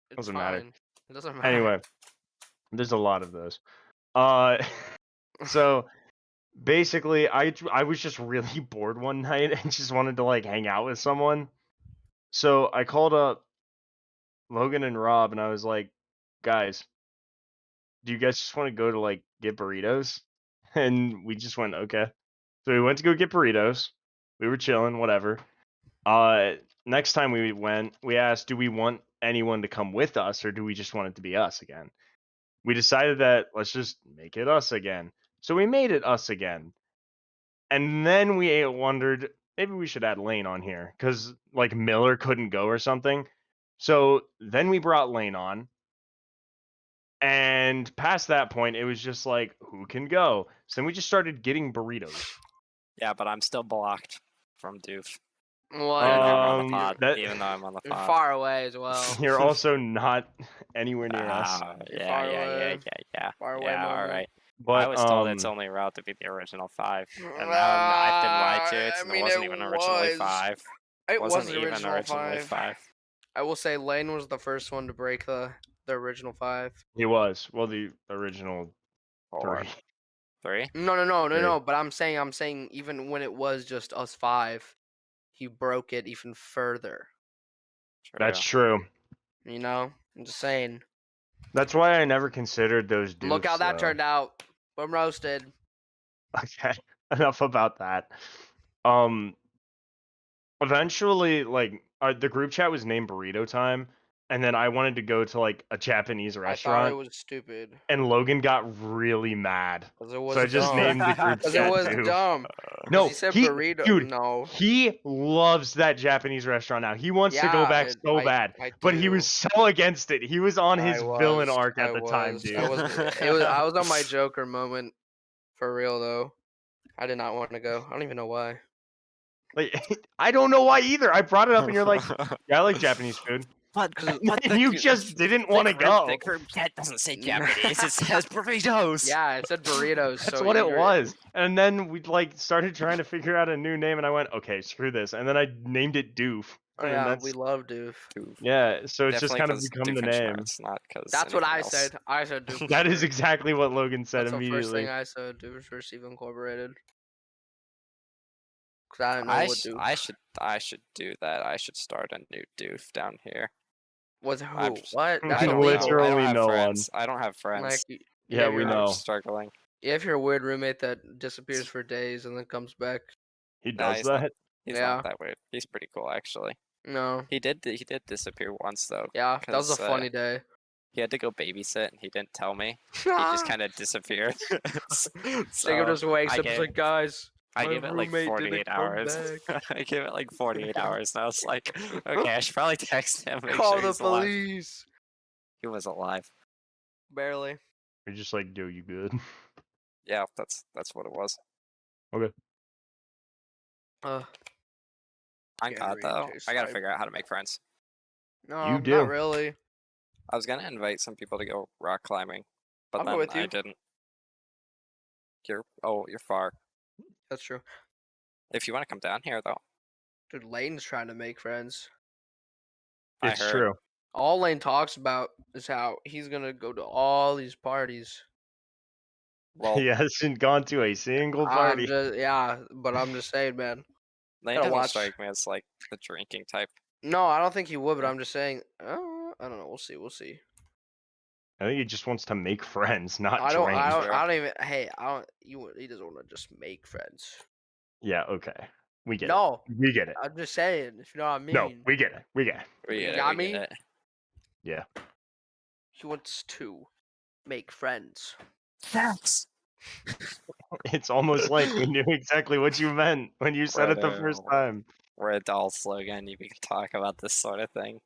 It's Doesn't fine. matter. It doesn't matter. Anyway, there's a lot of those. So basically, I was just really bored one night and just wanted to like hang out with someone. So I called up Logan and Rob and I was like, guys, do you guys just want to go to like get burritos? And we just went, okay. So we went to go get burritos. We were chilling, whatever. Next time we went, we asked, do we want anyone to come with us or do we just want it to be us again? We decided that let's just make it us again. So we made it us again. And then we wondered, maybe we should add Lane on here because like Miller couldn't go or something. So then we brought Lane on. And past that point, it was just like, who can go? So then we just started getting burritos. Yeah, but I'm still blocked from Doof. Well, Even though I'm on Um, the pod. that- Even though I'm on the you're pod. far away as well. You're also not anywhere near us. You're Yeah, far yeah, away. yeah. Far away, Yeah, all moment. right. But I was told it's only allowed to be the original 5, and now I've been lied to. I mean, It wasn't it even originally was. 5. It wasn't was even original originally 5. 5. I will say Lane was the first one to break the original 5. he was. Well, the original 4. 3. 3? No. But I'm saying even when it was just us 5, he broke it even further. That's true. You know, I'm just saying. That's why I never considered those dudes. Look how that turned out. I'm roasted. Okay, enough about that. Eventually, like the group chat was named Burrito Time, and then I wanted to go to like a Japanese I thought restaurant, it was stupid. and Logan got really mad. Because it was So I just dumb. named the group Because it chat was Doof. dumb. No, he said he, burrito. dude, No. he loves that Japanese restaurant now. He wants to go Yeah, back so I bad, do. but he was so against it. He was on his villain arc at the time, dude. I was on my Joker moment. For real though. I did not want to go. I don't even know why. Like, I don't know why either. I brought it up, and you're like, "Yeah, I like Japanese food." But And you just didn't want to go. The group chat doesn't say Japanese. It says burritos. Yeah, it said burritos. That's so what it you're- was. And then we like started trying to figure out a new name, and I went, "Okay, screw this." And then I named it Doof. Oh, And yeah, that's, we love Doof. yeah. So it's just Definitely kind of 'cause become the Doofenshmirtz, name. not 'cause That's what I anything else. said. I said Doof. That is exactly what Logan said That's the first immediately. thing I said. Doofenshmirtz Incorporated. Because I didn't know I, what sh- Doof. I should do that. I should start a new doof down here. With who? I'm just- What? I That's don't illegal. know. Literally I don't have no one. friends. I don't have friends. Like, Yeah, if we you're- know. I'm struggling. If you're a weird roommate that disappears for days and then comes back. He Nah, does he's not- that. He's Yeah. not that weird. He's pretty cool actually. No. He did disappear once though. Yeah, that was a 'Cause, funny day. He had to go babysit and he didn't tell me. He just kind of disappeared. Jacob So, just wakes I up. gave- He's like, guys. I my gave it like roommate didn't 48 come hours. back." I gave it like 48 hours, and I was like, okay, I should probably text him. Make Call sure the he's alive. police. He was alive. Barely. You're just like, "Dude, you good?" Yeah, that's what it was. Uh, On Getting God ready though, to I gotta swipe. figure out how to make friends. no, You not do. really. I was gonna invite some people to go rock climbing, but I'll go then with I you. didn't. You're far. That's true. If you want to come down here though, Dude, Lane's trying to make friends. I It's heard. true. All Lane talks about is how he's gonna go to all these parties. Well, He hasn't gone to a single party. But I'm just saying, man. Lane gotta doesn't watch. strike me as like the drinking type. No, I don't think he would, but I'm just saying. I don't know. We'll see. We'll see. I think he just wants to make friends, not I don't. drink. I don't even. Hey, I don't. He doesn't want to just make friends. Yeah, okay. We get No, it. We get it. I'm just saying. If you know what I mean. No, we get it. We get it. We You get it, got we get me? it. Yeah. He wants to make friends. Thanks. It's almost like we knew exactly what you meant when you said it the first Whatever. time. We're adults, Logan. We can talk about this sort of thing.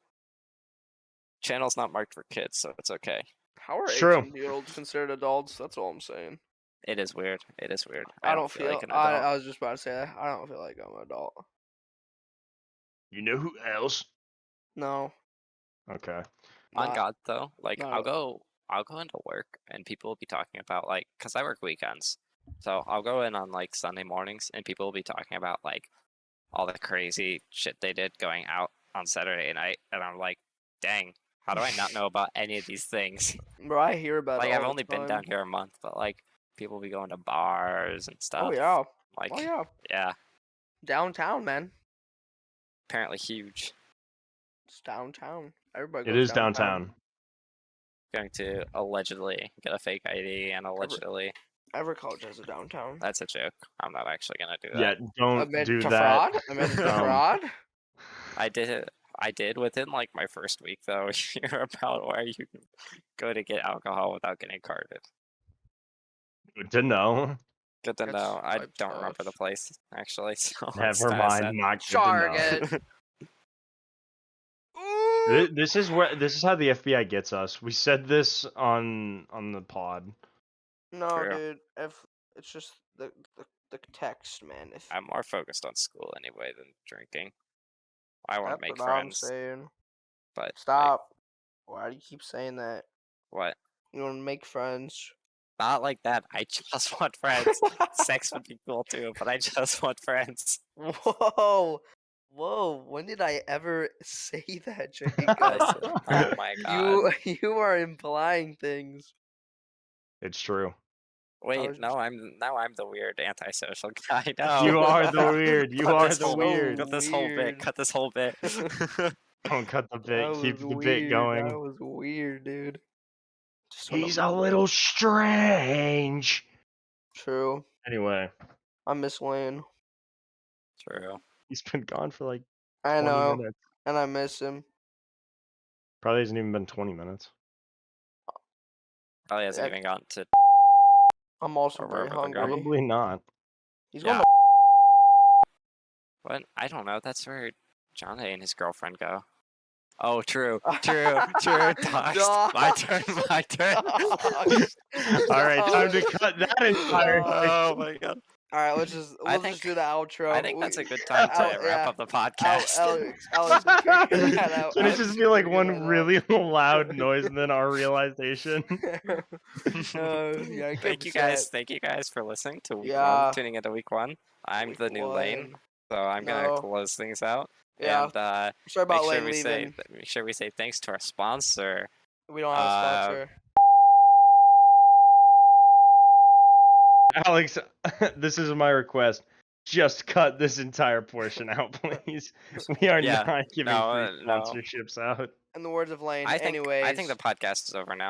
Channel's not marked for kids, so it's okay. How are True. 18-year-olds considered adults? That's all I'm saying. It is weird. It is weird. I don't feel feel. like an adult. I was just about to say that. I don't feel like I'm an adult. You know who else? No. Okay. On not- God though, like not I'll go into work and people will be talking about like, cause I work weekends, so I'll go in on like Sunday mornings and people will be talking about like all the crazy shit they did going out on Saturday night, and I'm like, dang, how do I not know about any of these things? Bro, I hear about Like it. I've all the only been down time. here a month, but like people will be going to bars and stuff. Oh yeah. Like Oh yeah. yeah, Downtown, man. apparently huge. It's downtown. Everybody It goes is downtown. Going to allegedly get a fake ID and allegedly Every college has a downtown. that's a joke. I'm not actually gonna do that. Yeah, don't Admit do to that. fraud? Admit to Um, fraud? I did within like my first week though hear about where you can go to get alcohol without getting carded. Good to know. Good to That's know. I type don't remember the stuff. place actually. So it's Never kinda mind. sad. Not good to know. Jargon. Ooh. This is how the FBI gets us. We said this on the pod. No, True. dude. If it's just the text, man. If I'm more focused on school anyway than drinking. I want to that's make what friends, I'm saying. but like, Stop. Why do you keep saying that? what? You want to make friends? Not like that. I just want friends. Sex would be cool too, but I just want friends. Whoa. Whoa. When did I ever say that, Jacob? Oh my god. you are implying things. It's true. Wait, was no, now I'm the weird antisocial guy. No. You are the weird. You Cut are this the whole- weird. Cut this whole bit. Weird. Cut this whole bit. Don't cut the That bit. Keep was the bit weird. That going. was weird, dude. Just wanna- He's a little strange. True. Anyway, I miss Lane. True. he's been gone for like I 20 know. minutes. and I miss him. Probably hasn't even been 20 minutes. Probably hasn't Yeah. even gotten to. I'm also Or very wherever they're hungry. going. Probably not. He's Yeah. going What? I don't know. That's where John and his girlfriend go. Oh, true. Doxed. My turn. My turn. All right, time to cut that entire thing. Oh my god. All right, let's just I just do the outro. I think that's a good time to wrap yeah. up the podcast. Alex, figure that out. Can it Alex, just be like figure one that out. really loud noise and then our realization? Yeah, Thank you guys for listening to week Yeah. one, tuning into week one. I'm the new Lane, so I'm gonna No. close things out. Yeah. And Sorry about make sure Lane we say leaving. make sure we say thanks to our sponsor. We don't have a sponsor. Alex, this is my request. Just cut this entire portion out, please. We are Yeah, not giving no, free no. sponsorships out. In the words of Lane, I think anyways. the podcast is over now.